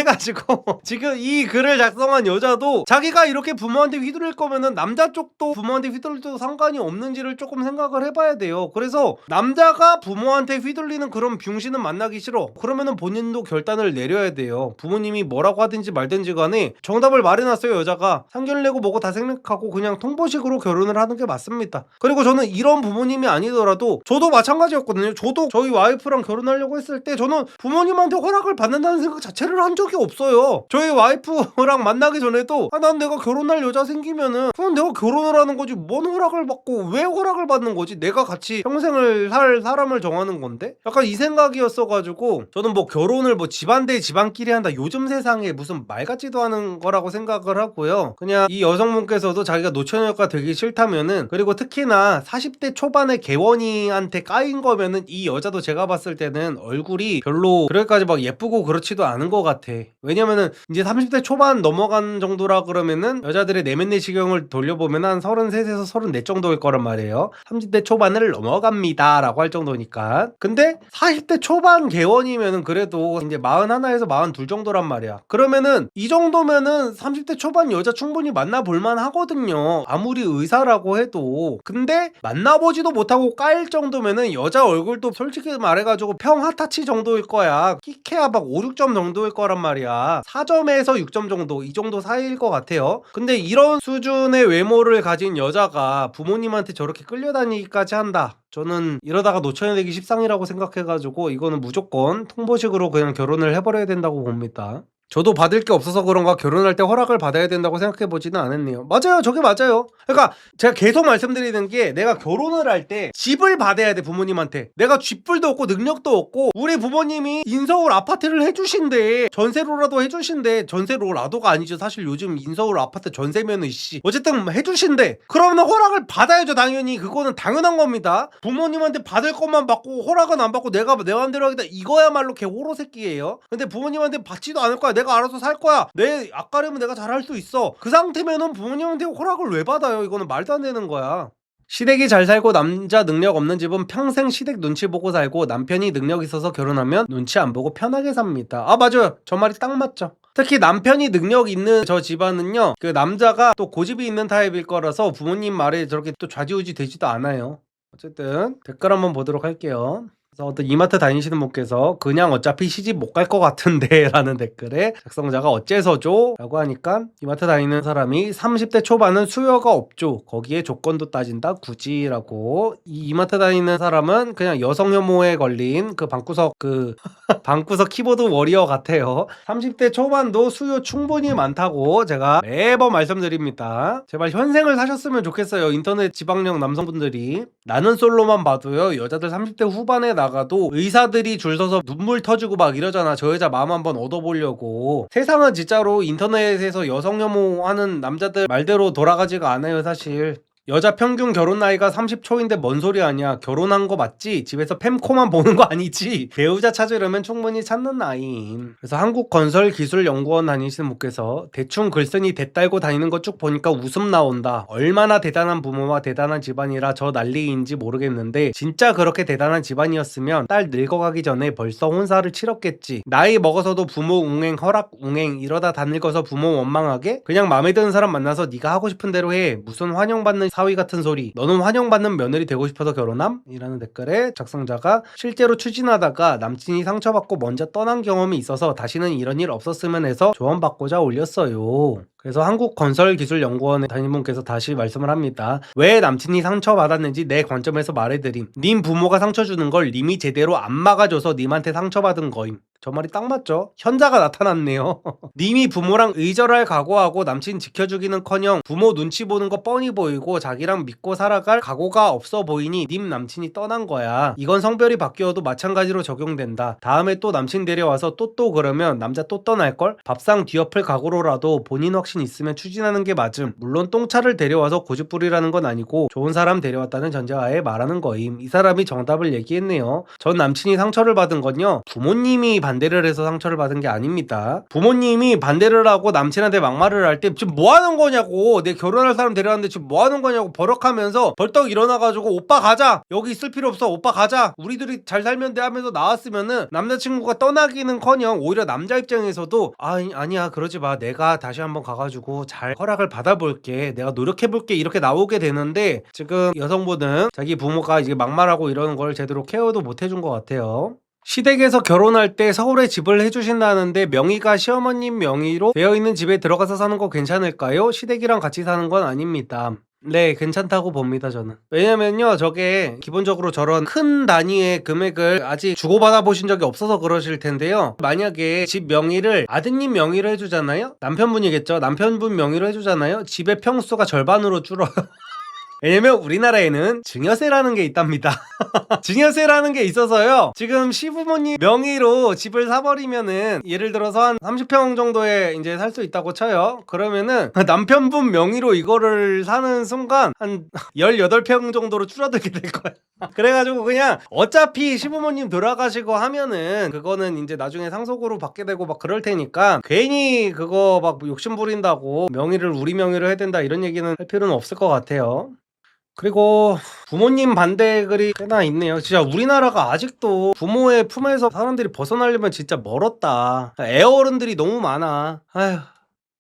그래가지고 지금 이 글을 작성한 여자도 자기가 이렇게 부모한테 휘둘릴 거면은 남자 쪽도 부모한테 휘둘려도 상관이 없는지를 조금 생각을 해봐야 돼요. 그래서 남자가 부모한테 휘둘리는 그런 병신은 만나기 싫어. 그러면은 본인도 결단을 내려야 돼요. 부모님이 뭐라고 하든지 말든지 간에 정답을 말해놨어요. 여자가 상견례고 뭐고 다 생각하고 그냥 통보식으로 결혼을 하는 게 맞습니다. 그리고 저는 이런 부모님이 아니더라도 저도 마찬가지였거든요. 저도 저희 와이프랑 결혼하려고 했을 때 저는 부모님한테 허락을 받는다는 생각 자체를 한 적이 없어요. 저희 와이프랑 만나기 전에도 난 내가 결혼할 여자 생기면은 그냥 내가 결혼을 하는 거지 뭔 허락을 받고 왜 허락을 받는 거지? 내가 같이 평생을 살 사람을 정하는 건데? 약간 이 생각이었어가지고 저는 뭐 결혼을 뭐 집안 대 집안끼리 한다 요즘 세상에 무슨 말 같지도 않은 거라고 생각을 하고요. 그냥 이 여성분께서도 자기가 노처녀가 되기 싫다면은 그리고 특히나 40대 초반의 개원이한테 까인 거면은 이 여자도 제가 봤을 때는 얼굴이 별로 그럴까지 막 예쁘고 그렇지도 않은 것 같아. 왜냐면은 이제 30대 초반 넘어간 정도라 그러면은 여자들의 내면 내시경을 돌려보면 한 33에서 34 정도일 거란 말이에요. 30대 초반을 넘어갑니다 라고 할 정도니까. 근데 40대 초반 개원이면은 그래도 이제 41에서 42 정도란 말이야. 그러면은 이 정도면은 30대 초반 여자 충분히 만나볼만 하거든요. 아무리 의사라고 해도. 근데 만나보지도 못하고 까일 정도면은 여자 얼굴도 솔직히 말해가지고 평하타치 정도일 거야. 끼케야 막 5, 6점 정도일 거란 말이야. 4점에서 6점 정도, 이 정도 사이일 것 같아요. 근데 이런 수준의 외모를 가진 여자가 부모님한테 저렇게 끌려다니기까지 한다. 저는 이러다가 노처녀되기 십상이라고 생각해가지고 이거는 무조건 통보식으로 그냥 결혼을 해버려야 된다고 봅니다. 저도 받을 게 없어서 그런가 결혼할 때 허락을 받아야 된다고 생각해보지는 않았네요. 맞아요. 저게 맞아요. 그러니까 제가 계속 말씀드리는 게 내가 결혼을 할 때 집을 받아야 돼 부모님한테. 내가 쥐뿔도 없고 능력도 없고 우리 부모님이 인서울 아파트를 해주신대. 전세로라도 해주신대. 전세로라도가 아니죠. 사실 요즘 인서울 아파트 전세면은 어쨌든 해주신대. 그러면 허락을 받아야죠. 당연히. 그거는 당연한 겁니다. 부모님한테 받을 것만 받고 허락은 안 받고 내가 내 맘대로 하겠다. 이거야말로 개호로 새끼예요. 근데 부모님한테 받지도 않을 거야. 내가 알아서 살 거야. 내 앞가림은 내가 잘할 수 있어. 그 상태면은 부모님한테 허락을 왜 받아요? 이거는 말도 안 되는 거야. 시댁이 잘 살고 남자 능력 없는 집은 평생 시댁 눈치 보고 살고 남편이 능력 있어서 결혼하면 눈치 안 보고 편하게 삽니다. 아 맞아요. 저 말이 딱 맞죠. 특히 남편이 능력 있는 저 집안은요, 그 남자가 또 고집이 있는 타입일 거라서 부모님 말에 저렇게 또 좌지우지 되지도 않아요. 어쨌든 댓글 한번 보도록 할게요. 그래서 어떤 이마트 다니시는 분께서 그냥 어차피 시집 못 갈 것 같은데 라는 댓글에 작성자가 어째서죠? 라고 하니까 이마트 다니는 사람이 30대 초반은 수요가 없죠. 거기에 조건도 따진다 굳이 라고. 이 이마트 다니는 사람은 그냥 여성 혐오에 걸린 그 방구석 방구석 키보드 워리어 같아요. 30대 초반도 수요 충분히 많다고 제가 매번 말씀드립니다. 제발 현생을 사셨으면 좋겠어요. 인터넷 지방령 남성분들이. 나는 솔로만 봐도요, 여자들 30대 후반에 나가도 의사들이 줄 서서 눈물 터지고 막 이러잖아. 저 여자 마음 한번 얻어보려고. 세상은 진짜로 인터넷에서 여성 혐오하는 남자들 말대로 돌아가지가 않아요. 사실 여자 평균 결혼 나이가 30초인데 뭔 소리 아니야. 결혼한 거 맞지? 집에서 팸코만 보는 거 아니지? 배우자 찾으려면 충분히 찾는 나이임. 그래서 한국건설기술연구원 다니시는 분께서 대충 글쓴이 대딸고 다니는 거 쭉 보니까 웃음 나온다. 얼마나 대단한 부모와 대단한 집안이라 저 난리인지 모르겠는데 진짜 그렇게 대단한 집안이었으면 딸 늙어가기 전에 벌써 혼사를 치렀겠지. 나이 먹어서도 부모 웅행 허락 웅행 이러다 다 늙어서 부모 원망하게? 그냥 마음에 드는 사람 만나서 네가 하고 싶은 대로 해. 무슨 환영받는 사위 같은 소리. 너는 환영받는 며느리 되고 싶어서 결혼함? 이라는 댓글에 작성자가 실제로 추진하다가 남친이 상처받고 먼저 떠난 경험이 있어서 다시는 이런 일 없었으면 해서 조언받고자 올렸어요. 그래서 한국건설기술연구원에 다니는 분께서 다시 말씀을 합니다. 왜 남친이 상처받았는지 내 관점에서 말해드림. 님 부모가 상처 주는 걸 님이 제대로 안 막아줘서 님한테 상처받은 거임. 저 말이 딱 맞죠? 현자가 나타났네요. 님이 부모랑 의절할 각오하고 남친 지켜주기는커녕 부모 눈치 보는 거 뻔히 보이고 자기랑 믿고 살아갈 각오가 없어 보이니 님 남친이 떠난 거야. 이건 성별이 바뀌어도 마찬가지로 적용된다. 다음에 또 남친 데려와서 또 그러면 남자 또 떠날걸? 밥상 뒤엎을 각오로라도 본인 확신 있으면 추진하는 게 맞음. 물론 똥차를 데려와서 고집부리라는 건 아니고 좋은 사람 데려왔다는 전제하에 말하는 거임. 이 사람이 정답을 얘기했네요. 전 남친이 상처를 받은 건요, 부모님이 반대를 해서 상처를 받은 게 아닙니다. 부모님이 반대를 하고 남친한테 막말을 할 때 지금 뭐 하는 거냐고, 내 결혼할 사람 데려왔는데 지금 뭐 하는 거냐고 버럭하면서 벌떡 일어나가지고 오빠 가자, 여기 있을 필요 없어, 오빠 가자, 우리들이 잘 살면 돼 하면서 나왔으면은 남자친구가 떠나기는커녕 오히려 남자 입장에서도 아니야 그러지 마, 내가 다시 한번 가가지고 잘 허락을 받아볼게, 내가 노력해볼게, 이렇게 나오게 되는데 지금 여성분은 자기 부모가 이제 막말하고 이러는 걸 제대로 케어도 못 해준 것 같아요. 시댁에서 결혼할 때 서울에 집을 해주신다는데 명의가 시어머님 명의로 되어 있는 집에 들어가서 사는 거 괜찮을까요? 시댁이랑 같이 사는 건 아닙니다. 네, 괜찮다고 봅니다, 저는. 왜냐면요, 저게 기본적으로 저런 큰 단위의 금액을 아직 주고받아 보신 적이 없어서 그러실 텐데요. 만약에 집 명의를 아드님 명의로 해주잖아요? 남편분이겠죠? 남편분 명의로 해주잖아요? 집의 평수가 절반으로 줄어요. 왜냐면 우리나라에는 증여세라는 게 있답니다. 증여세라는 게 있어서요, 지금 시부모님 명의로 집을 사버리면은 예를 들어서 한 30평 정도에 이제 살 수 있다고 쳐요. 그러면은 남편분 명의로 이거를 사는 순간 한 18평 정도로 줄어들게 될 거야. 그래가지고 그냥 어차피 시부모님 돌아가시고 하면은 그거는 이제 나중에 상속으로 받게 되고 막 그럴 테니까 괜히 그거 막 욕심 부린다고 명의를 우리 명의로 해야 된다 이런 얘기는 할 필요는 없을 것 같아요. 그리고 부모님 반대 글이 꽤나 있네요. 진짜 우리나라가 아직도 부모의 품에서 사람들이 벗어나려면 진짜 멀었다. 애어른들이 너무 많아. 아휴.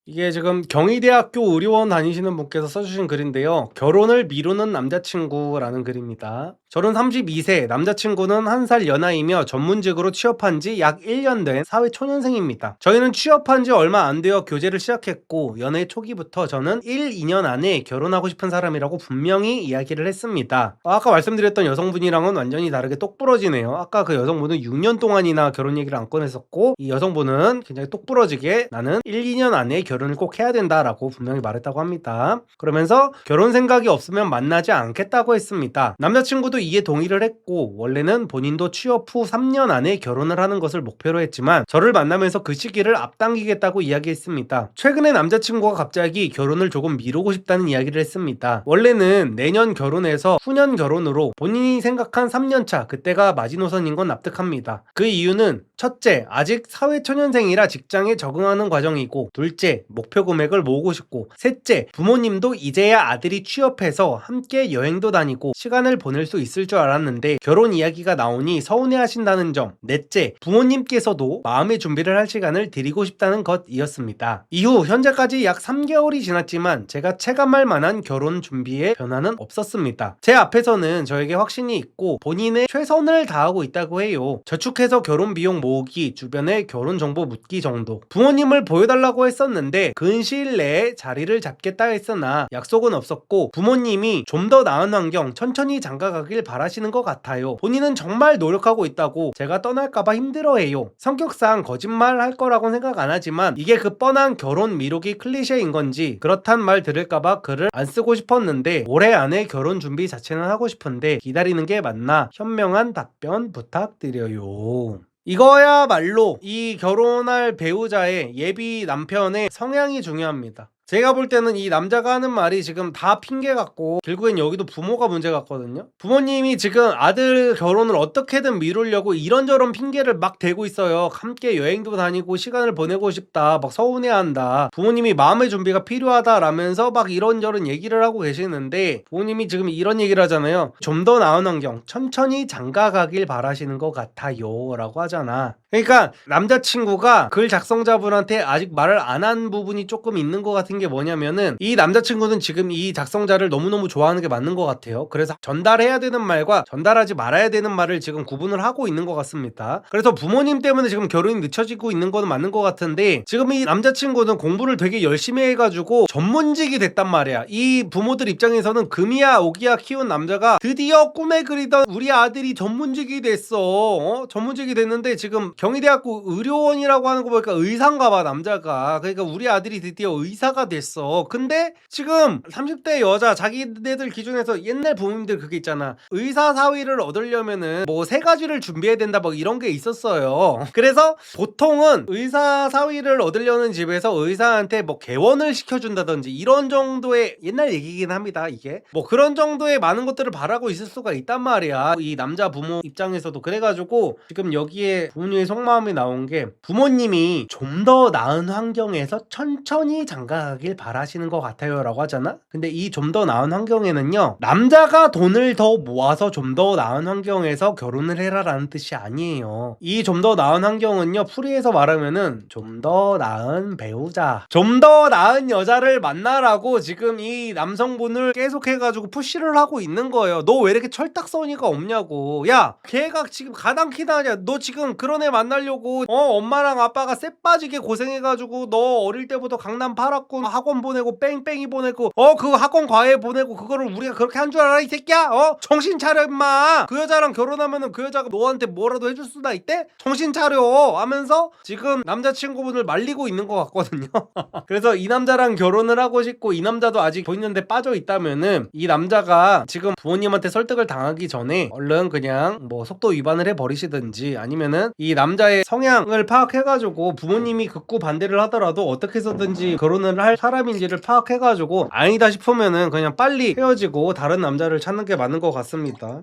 이게 지금 경희대학교 의료원 다니시는 분께서 써주신 글인데요. 결혼을 미루는 남자친구라는 글입니다. 저는 32세, 남자친구는 1살 연하이며 전문직으로 취업한 지 약 1년 된 사회초년생입니다. 저희는 취업한 지 얼마 안 되어 교제를 시작했고 연애 초기부터 저는 1, 2년 안에 결혼하고 싶은 사람이라고 분명히 이야기를 했습니다. 아까 말씀드렸던 여성분이랑은 완전히 다르게 똑부러지네요. 아까 그 여성분은 6년 동안이나 결혼 얘기를 안 꺼냈었고 이 여성분은 굉장히 똑부러지게 나는 1, 2년 안에 결혼을 꼭 해야 된다라고 분명히 말했다고 합니다. 그러면서 결혼 생각이 없으면 만나지 않겠다고 했습니다. 남자친구도 이에 동의를 했고 원래는 본인도 취업 후 3년 안에 결혼을 하는 것을 목표로 했지만 저를 만나면서 그 시기를 앞당기겠다고 이야기했습니다. 최근에 남자친구가 갑자기 결혼을 조금 미루고 싶다는 이야기를 했습니다. 원래는 내년 결혼해서 후년 결혼으로 본인이 생각한 3년차 그때가 마지노선인 건 납득합니다. 그 이유는 첫째, 아직 사회초년생이라 직장에 적응하는 과정이고 둘째, 목표 금액을 모으고 싶고 셋째, 부모님도 이제야 아들이 취업해서 함께 여행도 다니고 시간을 보낼 수 있을 줄 알았는데 결혼 이야기가 나오니 서운해하신다는 점, 넷째, 부모님께서도 마음의 준비를 할 시간을 드리고 싶다는 것이었습니다. 이후 현재까지 약 3개월이 지났지만 제가 체감할 만한 결혼 준비에 변화는 없었습니다. 제 앞에서는 저에게 확신이 있고 본인의 최선을 다하고 있다고 해요. 저축해서 결혼 비용 모으기, 주변에 결혼 정보 묻기 정도. 부모님을 보여달라고 했었는데 근시일 내에 자리를 잡겠다 했으나 약속은 없었고 부모님이 좀 더 나은 환경 천천히 장가가길 바라시는 것 같아요. 본인은 정말 노력하고 있다고 제가 떠날까봐 힘들어해요. 성격상 거짓말 할 거라고는 생각 안 하지만 이게 그 뻔한 결혼 미루기 클리셰인 건지 그렇단 말 들을까봐 글을 안 쓰고 싶었는데 올해 안에 결혼 준비 자체는 하고 싶은데 기다리는 게 맞나 현명한 답변 부탁드려요. 이거야말로 이 결혼할 배우자의 예비 남편의 성향이 중요합니다. 제가 볼 때는 이 남자가 하는 말이 지금 다 핑계 같고 결국엔 여기도 부모가 문제 같거든요. 부모님이 지금 아들 결혼을 어떻게든 미루려고 이런저런 핑계를 막 대고 있어요. 함께 여행도 다니고 시간을 보내고 싶다, 막 서운해한다, 부모님이 마음의 준비가 필요하다라면서 막 이런저런 얘기를 하고 계시는데 부모님이 지금 이런 얘기를 하잖아요. 좀 더 나은 환경 천천히 장가가길 바라시는 것 같아요 라고 하잖아. 그러니까 남자친구가 글 작성자분한테 아직 말을 안 한 부분이 조금 있는 것 같은 게 뭐냐면은 이 남자친구는 지금 이 작성자를 너무너무 좋아하는 게 맞는 것 같아요. 그래서 전달해야 되는 말과 전달하지 말아야 되는 말을 지금 구분을 하고 있는 것 같습니다. 그래서 부모님 때문에 지금 결혼이 늦춰지고 있는 건 맞는 것 같은데 지금 이 남자친구는 공부를 되게 열심히 해가지고 전문직이 됐단 말이야. 이 부모들 입장에서는 금이야 오기야 키운 남자가 드디어 꿈에 그리던 우리 아들이 전문직이 됐어. 전문직이 됐는데 지금 경희대학교 의료원이라고 하는 거 보니까 의사인가 봐 남자가. 그러니까 우리 아들이 드디어 의사가 됐어. 근데 지금 30대 여자 자기네들 기준에서 옛날 부모님들 그게 있잖아. 의사 사위를 얻으려면은 뭐 3가지를 준비해야 된다 뭐 이런 게 있었어요. 그래서 보통은 의사 사위를 얻으려는 집에서 의사한테 뭐 개원을 시켜준다든지 이런 정도의 옛날 얘기긴 합니다. 이게 뭐 그런 정도의 많은 것들을 바라고 있을 수가 있단 말이야. 이 남자 부모 입장에서도. 그래가지고 지금 여기에 부모님의 속마음이 나온 게 부모님이 좀 더 나은 환경에서 천천히 장가가길 바라시는 것 같아요 라고 하잖아. 근데 이 좀 더 나은 환경에는요 남자가 돈을 더 모아서 좀 더 나은 환경에서 결혼을 해라 라는 뜻이 아니에요. 이 좀 더 나은 환경은요 풀이해서 말하면은 좀 더 나은 배우자, 좀 더 나은 여자를 만나라고 지금 이 남성분을 계속 해가지고 푸시를 하고 있는 거예요. 너 왜 이렇게 철딱서니가 없냐고. 야 걔가 지금 가당키나 하냐. 너 지금 그런 애 만나려고 엄마랑 아빠가 쎄 빠지게 고생해가지고 너 어릴 때부터 강남 팔았고 학원 보내고 뺑뺑이 보내고 그 학원 과외 보내고 그거를 우리가 그렇게 한 줄 알아 이 새끼야? 정신 차려 임마. 그 여자랑 결혼하면은 그 여자가 너한테 뭐라도 해줄 수나 있대? 정신 차려 하면서 지금 남자친구분을 말리고 있는 것 같거든요. 그래서 이 남자랑 결혼을 하고 싶고 이 남자도 아직 본인한테 빠져 있다면은 이 남자가 지금 부모님한테 설득을 당하기 전에 얼른 그냥 뭐 속도 위반을 해버리시든지 아니면은 이 남자의 성향을 파악해가지고 부모님이 극구 반대를 하더라도 어떻게 해서든지 결혼을 할 사람인지를 파악해가지고 아니다 싶으면은 그냥 빨리 헤어지고 다른 남자를 찾는 게 맞는 것 같습니다.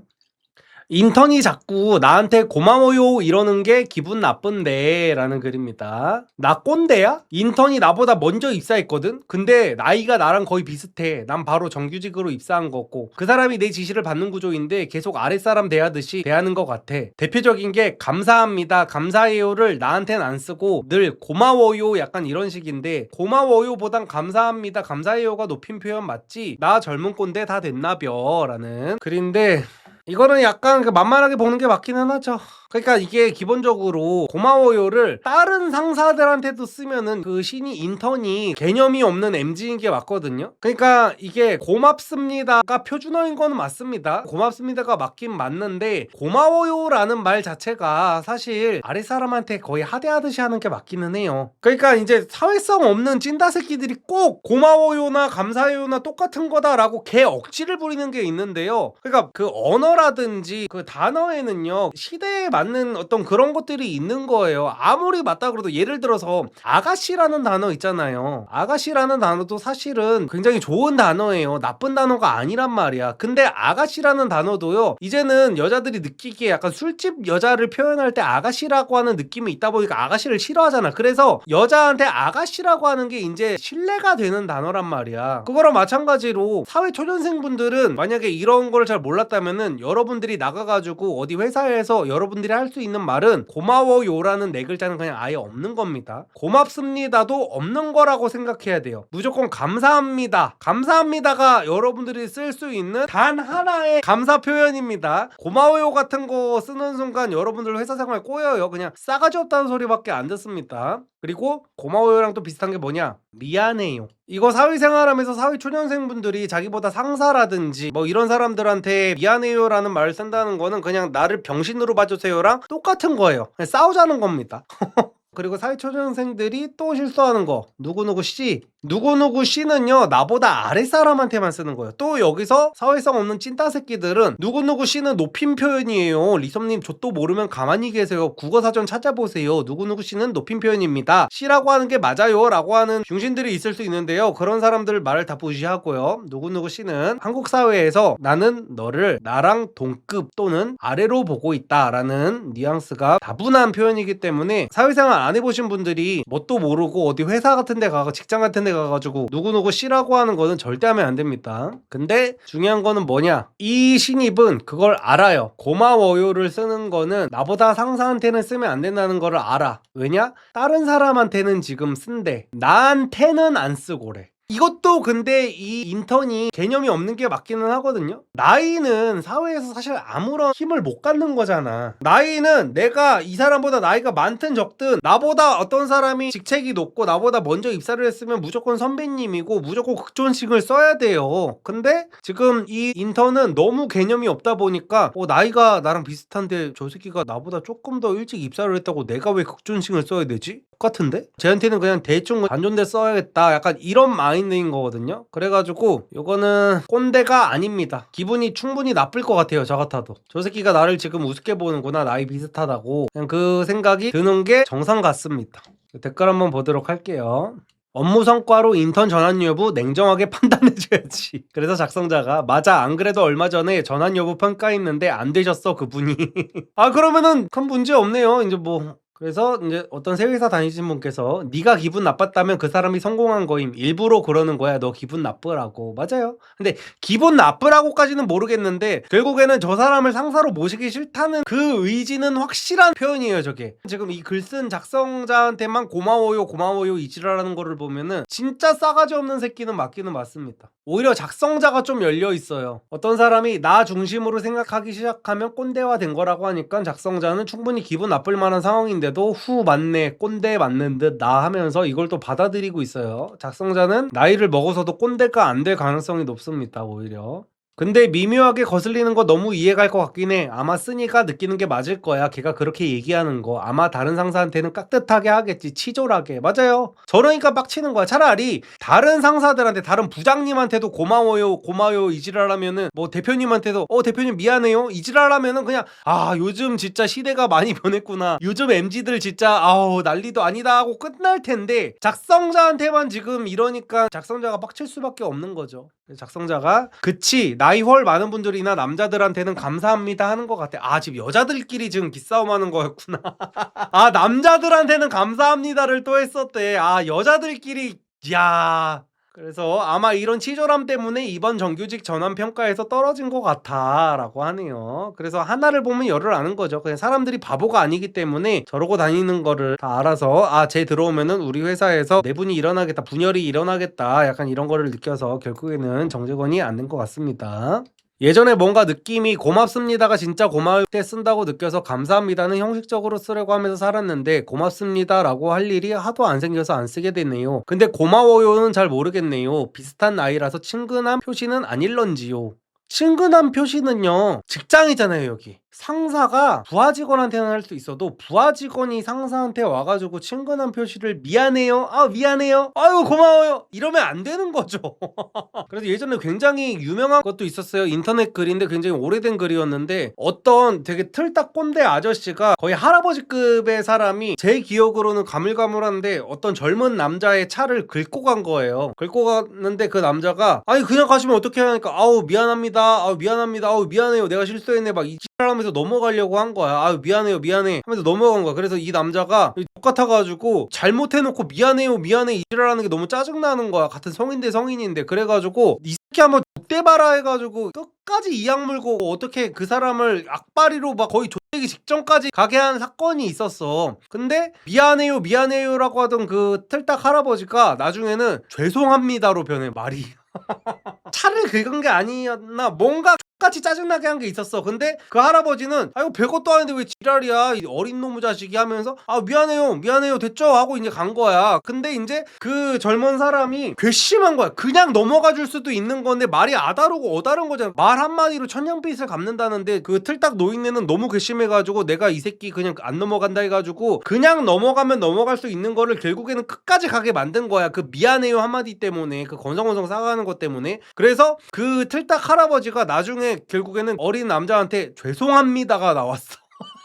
인턴이 자꾸 나한테 고마워요 이러는 게 기분 나쁜데 라는 글입니다. 나 꼰대야? 인턴이 나보다 먼저 입사했거든? 근데 나이가 나랑 거의 비슷해. 난 바로 정규직으로 입사한 거고 그 사람이 내 지시를 받는 구조인데 계속 아랫사람 대하듯이 대하는 것 같아. 대표적인 게 감사합니다, 감사해요를 나한텐 안 쓰고 늘 고마워요 약간 이런 식인데 고마워요 보단 감사합니다, 감사해요가 높임 표현 맞지? 나 젊은 꼰대 다 됐나벼 라는 글인데 이거는 약간 만만하게 보는 게 맞기는 하죠. 그러니까 이게 기본적으로 고마워요를 다른 상사들한테도 쓰면은 그 신입 인턴이 개념이 없는 MZ인 게 맞거든요. 그러니까 이게 고맙습니다가 표준어인 거는 맞습니다. 고맙습니다가 맞긴 맞는데 고마워요라는 말 자체가 사실 아랫사람한테 거의 하대하듯이 하는 게 맞기는 해요. 그러니까 이제 사회성 없는 찐따 새끼들이 꼭 고마워요나 감사해요나 똑같은 거다라고 개 억지를 부리는 게 있는데요. 그러니까 그 언어라든지 그 단어에는요 시대에 맞는 어떤 그런 것들이 있는 거예요. 아무리 맞다 그래도 예를 들어서 아가씨라는 단어 있잖아요. 아가씨라는 단어도 사실은 굉장히 좋은 단어예요. 나쁜 단어가 아니란 말이야. 근데 아가씨라는 단어도요 이제는 여자들이 느끼기에 약간 술집 여자를 표현할 때 아가씨라고 하는 느낌이 있다 보니까 아가씨를 싫어하잖아. 그래서 여자한테 아가씨라고 하는 게 이제 신뢰가 되는 단어란 말이야. 그거랑 마찬가지로 사회 초년생분들은 만약에 이런 걸 잘 몰랐다면은 여러분들이 나가가지고 어디 회사에서 여러분들이 할 수 있는 말은 고마워요라는 네 글자는 그냥 아예 없는 겁니다. 고맙습니다도 없는 거라고 생각해야 돼요. 무조건 감사합니다. 감사합니다가 여러분들이 쓸 수 있는 단 하나의 감사 표현입니다. 고마워요 같은 거 쓰는 순간 여러분들 회사 생활 꼬여요. 그냥 싸가지 없다는 소리밖에 안 듣습니다. 그리고 고마워요랑 또 비슷한 게 뭐냐? 미안해요. 이거 사회생활하면서 사회초년생분들이 자기보다 상사라든지 뭐 이런 사람들한테 미안해요라는 말을 쓴다는 거는 그냥 나를 병신으로 봐주세요랑 똑같은 거예요. 그냥 싸우자는 겁니다. 그리고 사회초년생들이 또 실수하는 거 누구누구 씨 누구누구 씨는요 나보다 아랫사람한테만 쓰는 거예요. 또 여기서 사회성 없는 찐따 새끼들은 누구누구 씨는 높임 표현이에요. 리섬님 저 또 모르면 가만히 계세요. 국어사전 찾아보세요. 누구누구 씨는 높임 표현입니다. 씨라고 하는 게 맞아요 라고 하는 중신들이 있을 수 있는데요. 그런 사람들 말을 다 무시하고요. 누구누구 씨는 한국 사회에서 나는 너를 나랑 동급 또는 아래로 보고 있다 라는 뉘앙스가 다분한 표현이기 때문에 사회생활 안 해보신 분들이 뭣도 모르고 어디 회사 같은 데 가고 직장 같은 데 가가지고 누구누구 씨라고 하는 거는 절대 하면 안 됩니다. 근데 중요한 거는 뭐냐, 이 신입은 그걸 알아요. 고마워요를 쓰는 거는 나보다 상사한테는 쓰면 안 된다는 거를 알아. 왜냐? 다른 사람한테는 지금 쓴대. 나한테는 안 쓰고래. 이것도 근데 이 인턴이 개념이 없는 게 맞기는 하거든요. 나이는 사회에서 사실 아무런 힘을 못 갖는 거잖아. 나이는 내가 이 사람보다 나이가 많든 적든 나보다 어떤 사람이 직책이 높고 나보다 먼저 입사를 했으면 무조건 선배님이고 무조건 극존칭을 써야 돼요. 근데 지금 이 인턴은 너무 개념이 없다 보니까 나이가 나랑 비슷한데 저 새끼가 나보다 조금 더 일찍 입사를 했다고 내가 왜 극존칭을 써야 되지? 똑같은데? 쟤한테는 그냥 대충 반존대 써야겠다. 약간 이런 마인드인 거거든요. 그래가지고 이거는 꼰대가 아닙니다. 기분이 충분히 나쁠 것 같아요. 저 같아도. 저 새끼가 나를 지금 우습게 보는구나. 나이 비슷하다고. 그냥 그 생각이 드는 게 정상 같습니다. 댓글 한번 보도록 할게요. 업무 성과로 인턴 전환 여부 냉정하게 판단해줘야지. 그래서 작성자가 맞아 안 그래도 얼마 전에 전환 여부 평가했는데 안 되셨어 그분이. 아 그러면은 큰 문제 없네요. 이제 뭐 그래서 이제 어떤 새 회사 다니신 분께서 네가 기분 나빴다면 그 사람이 성공한 거임. 일부러 그러는 거야. 너 기분 나쁘라고. 맞아요. 근데 기분 나쁘라고까지는 모르겠는데 결국에는 저 사람을 상사로 모시기 싫다는 그 의지는 확실한 표현이에요. 저게. 지금 이 글 쓴 작성자한테만 고마워요 고마워요 이지라라는 거를 보면은 진짜 싸가지 없는 새끼는 맞기는 맞습니다. 오히려 작성자가 좀 열려 있어요. 어떤 사람이 나 중심으로 생각하기 시작하면 꼰대화 된 거라고 하니까 작성자는 충분히 기분 나쁠 만한 상황인데도 후 맞네 꼰대 맞는 듯 나 하면서 이걸 또 받아들이고 있어요. 작성자는 나이를 먹어서도 꼰대가 안 될 가능성이 높습니다. 오히려. 근데 미묘하게 거슬리는 거 너무 이해갈 것 같긴 해. 아마 쓰니까 느끼는 게 맞을 거야. 걔가 그렇게 얘기하는 거. 아마 다른 상사한테는 깍듯하게 하겠지. 치졸하게. 맞아요. 저러니까 빡치는 거야. 차라리 다른 상사들한테 다른 부장님한테도 고마워요 고마워요 이지랄하면은 뭐 대표님한테도 대표님 미안해요 이지랄하면은 그냥 요즘 진짜 시대가 많이 변했구나. 요즘 MZ들 진짜 난리도 아니다 하고 끝날 텐데 작성자한테만 지금 이러니까 작성자가 빡칠 수밖에 없는 거죠. 작성자가 그치 나이 훨 많은 분들이나 남자들한테는 감사합니다 하는 것 같아. 지금 여자들끼리 지금 기싸움하는 거였구나. 남자들한테는 감사합니다를 또 했었대. 여자들끼리 야. 그래서 아마 이런 치졸함 때문에 이번 정규직 전환 평가에서 떨어진 것 같아 라고 하네요. 그래서 하나를 보면 열을 아는 거죠. 그냥 사람들이 바보가 아니기 때문에 저러고 다니는 거를 다 알아서 쟤 들어오면은 우리 회사에서 내분이 일어나겠다 분열이 일어나겠다 약간 이런 거를 느껴서 결국에는 정직원이 안 된 것 같습니다. 예전에 뭔가 느낌이 고맙습니다가 진짜 고마울 때 쓴다고 느껴서 감사합니다는 형식적으로 쓰려고 하면서 살았는데 고맙습니다라고 할 일이 하도 안 생겨서 안 쓰게 됐네요. 근데 고마워요는 잘 모르겠네요. 비슷한 나이라서 친근한 표시는 아닐런지요. 친근한 표시는요, 직장이잖아요. 여기 상사가 부하 직원한테는 할 수 있어도 부하 직원이 상사한테 와가지고 친근한 표시를 미안해요, 아 미안해요, 아유 고마워요 이러면 안 되는 거죠. 그래서 예전에 굉장히 유명한 것도 있었어요. 인터넷 글인데 굉장히 오래된 글이었는데 어떤 되게 틀딱 꼰대 아저씨가 거의 할아버지급의 사람이, 제 기억으로는 가물가물한데 어떤 젊은 남자의 차를 긁고 간 거예요. 긁고 갔는데 그 남자가 아니 그냥 가시면 어떻게 하니까 아우 미안합니다, 아우 미안합니다, 아우 미안해요, 내가 실수했네 막 하면서 넘어가려고 한 거야. 아유 미안해요 미안해 하면서 넘어간 거야. 그래서 이 남자가 똑같아가지고 잘못해놓고 미안해요 미안해 이지랄하는 게 너무 짜증나는 거야. 같은 성인 대 성인인데. 그래가지고 이 새끼 한번 족대봐라 해가지고 끝까지 이악 물고 어떻게 그 사람을 악바리로 막 거의 족대기 직전까지 가게 한 사건이 있었어. 근데 미안해요 미안해요라고 하던 그 틀딱 할아버지가 나중에는 죄송합니다로 변해 말이. 차를 긁은 게 아니었나, 뭔가 같이 짜증나게 한 게 있었어. 근데 그 할아버지는 아 이거 별것도 아닌데 왜 지랄이야 이 어린 놈의 자식이 하면서 아 미안해요 미안해요 됐죠 하고 이제 간 거야. 근데 이제 그 젊은 사람이 괘씸한 거야. 그냥 넘어가 줄 수도 있는 건데 말이 아다르고 어다른 거잖아. 말 한마디로 천냥빚을 갚는다는데 그 틀딱 노인네는 너무 괘씸해가지고 내가 이 새끼 그냥 안 넘어간다 해가지고 그냥 넘어가면 넘어갈 수 있는 거를 결국에는 끝까지 가게 만든 거야. 그 미안해요 한마디 때문에, 그 건성건성 싸가는 것 때문에. 그래서 그 틀딱 할아버지가 나중에 결국에는 어린 남자한테 죄송합니다가 나왔어.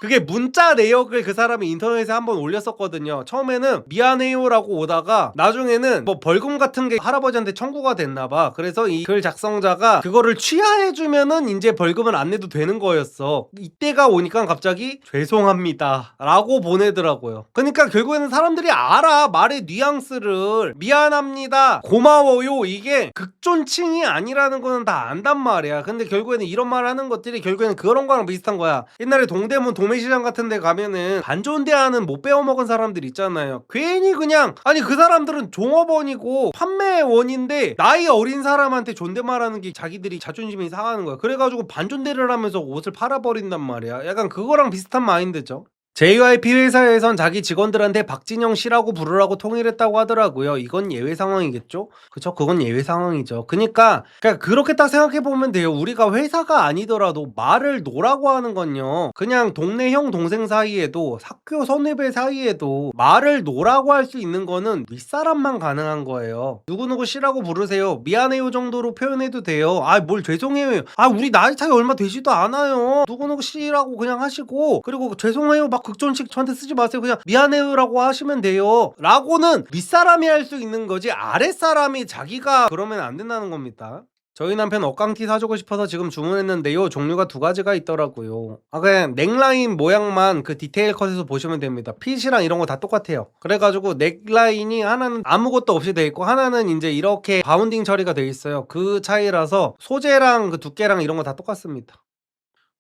그게 문자 내역을 그 사람이 인터넷에 한번 올렸었거든요. 처음에는 미안해요라고 오다가 나중에는 뭐 벌금 같은 게 할아버지한테 청구가 됐나봐. 그래서 이 글 작성자가 그거를 취하해주면은 이제 벌금을 안 내도 되는 거였어. 이때가 오니까 갑자기 죄송합니다 라고 보내더라고요. 그러니까 결국에는 사람들이 알아, 말의 뉘앙스를. 미안합니다, 고마워요, 이게 극존칭이 아니라는 거는 다 안단 말이야. 근데 결국에는 이런 말 하는 것들이 결국에는 그런 거랑 비슷한 거야. 옛날에 동대문 도매시장 같은 데 가면은 반존대하는 못 배워먹은 사람들 있잖아요. 괜히 그냥, 아니 그 사람들은 종업원이고 판매원인데 나이 어린 사람한테 존댓말하는 게 자기들이 자존심이 상하는 거야. 그래가지고 반존대를 하면서 옷을 팔아버린단 말이야. 약간 그거랑 비슷한 마인드죠. JYP 회사에선 자기 직원들한테 박진영 씨라고 부르라고 통일했다고 하더라고요. 이건 예외 상황이겠죠? 그쵸? 그건 예외 상황이죠. 그러니까 그렇게 딱 생각해보면 돼요. 우리가 회사가 아니더라도 말을 노라고 하는 건요, 그냥 동네 형 동생 사이에도 학교 선후배 사이에도 말을 노라고 할 수 있는 거는 윗사람만 가능한 거예요. 누구누구 씨라고 부르세요, 미안해요 정도로 표현해도 돼요. 아 뭘 죄송해요, 아 우리 나이 차이 얼마 되지도 않아요, 누구누구 씨라고 그냥 하시고, 그리고 죄송해요 막 극존식 저한테 쓰지 마세요, 그냥 미안해요라고 하시면 돼요 라고는 윗사람이 할 수 있는 거지, 아랫사람이 자기가 그러면 안 된다는 겁니다. 저희 남편 억강티 사주고 싶어서 지금 주문했는데요, 종류가 두 가지가 있더라고요. 그냥 넥라인 모양만 그 디테일 컷에서 보시면 됩니다. 핏이랑 이런 거 다 똑같아요. 그래가지고 넥라인이 하나는 아무것도 없이 돼 있고 하나는 이제 이렇게 바운딩 처리가 돼 있어요. 그 차이라서 소재랑 그 두께랑 이런 거 다 똑같습니다.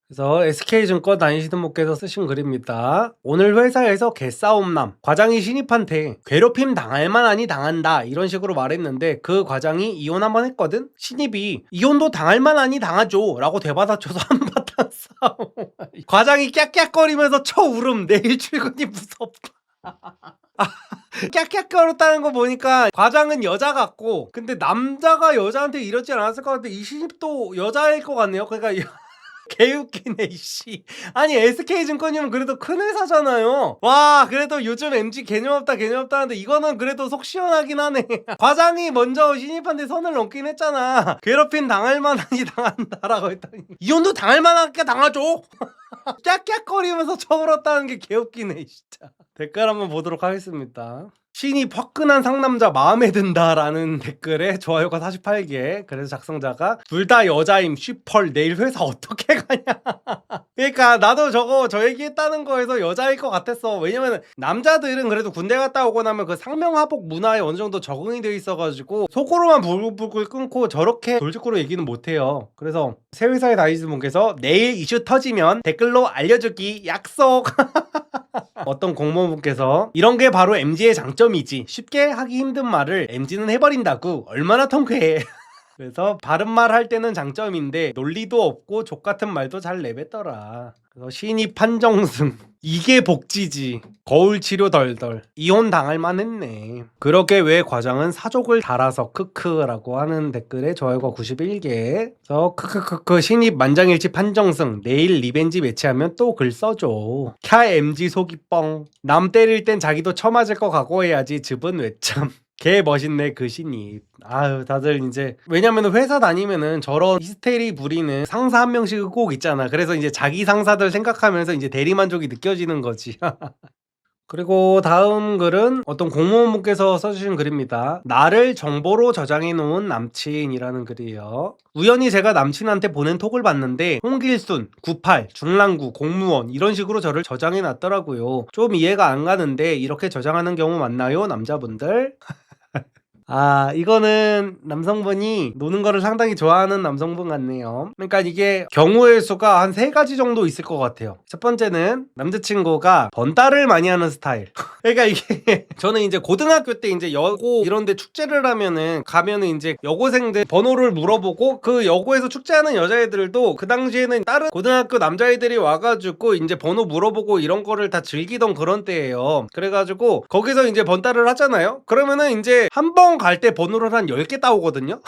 그래서 SK증권 다니시는 분께서 쓰신 글입니다. 오늘 회사에서 개싸움남, 과장이 신입한테 괴롭힘 당할 만하니 당한다 이런 식으로 말했는데 그 과장이 이혼 한번 했거든? 신입이 이혼도 당할 만하니 당하죠 라고 되받아쳐서 한바탕 싸움. 과장이 깍깍거리면서 쳐 울음, 내일 출근이 무섭다. 깍깍거렸다는 거 보니까 과장은 여자 같고, 근데 남자가 여자한테 이러지 않았을 것 같은데 이 신입도 여자일 것 같네요. 그러니까 개웃기네 이씨. 아니 SK증권이면 그래도 큰 회사잖아요. 와 그래도 요즘 MG 개념 없다 하는데 이거는 그래도 속 시원하긴 하네. 과장이 먼저 신입한테 선을 넘긴 했잖아. 괴롭힘 당할 만하니 당한다라고 했더니 이혼도 당할 만하니까 당하죠. 깍깍거리면서 쳐울었다는 게 개웃기네 진짜. 댓글 한번 보도록 하겠습니다. 신입 화끈한 상남자 마음에 든다라는 댓글에 좋아요가 48개. 그래서 작성자가 둘 다 여자임 쉬펄 내일 회사 어떻게 가냐. 그러니까 나도 저 얘기했다는 거에서 여자일 것 같았어. 왜냐면 남자들은 그래도 군대 갔다 오고 나면 그 상명하복 문화에 어느 정도 적응이 돼 있어가지고 속으로만 불글불글 끊고 저렇게 돌직구로 얘기는 못해요. 그래서 새 회사에 다니시는 분께서 내일 이슈 터지면 댓글로 알려주기 약속. 어떤 공무원분께서 이런 게 바로 MG의 장점이지, 쉽게 하기 힘든 말을 MG는 해버린다고, 얼마나 통쾌해. 그래서 바른말 할 때는 장점인데 논리도 없고 족같은 말도 잘 내뱉더라. 그래서 신입 판정승 이게 복지지. 거울 치료 덜덜. 이혼 당할 만했네. 그렇게 왜 과장은 사족을 달아서 크크라고 하는 댓글에 좋아요가 91개. 그래서 크크크크 신입 만장일치 판정승 내일 리벤지 매치하면 또 글 써줘. 캬 MG 속이 뻥. 남 때릴 땐 자기도 처맞을 거 각오해야지. 즙은 외참. 개 멋있네 그 신입. 아유 다들 이제 왜냐면 회사 다니면은 저런 히스테리 부리는 상사 한 명씩 꼭 있잖아. 그래서 이제 자기 상사들 생각하면서 이제 대리만족이 느껴지는 거지. 그리고 다음 글은 어떤 공무원분께서 써주신 글입니다. 나를 정보로 저장해 놓은 남친이라는 글이에요. 우연히 제가 남친한테 보낸 톡을 봤는데 홍길순, 98, 중랑구, 공무원 이런 식으로 저를 저장해 놨더라고요. 좀 이해가 안 가는데 이렇게 저장하는 경우 많나요? 남자분들? 아, 이거는 남성분이 노는 거를 상당히 좋아하는 남성분 같네요. 그러니까 이게 경우의 수가 한 3가지 정도 있을 것 같아요. 첫 번째는 남자친구가 번따를 많이 하는 스타일. 그러니까 이게 저는 이제 고등학교 때 이제 여고 이런 데 축제를 가면은 이제 여고생들 번호를 물어보고 그 여고에서 축제하는 여자애들도 그 당시에는 다른 고등학교 남자애들이 와가지고 이제 번호 물어보고 이런 거를 다 즐기던 그런 때예요. 그래가지고 거기서 이제 번따를 하잖아요. 그러면은 이제 한 번 갈 때 번호를 한 10개 따오거든요.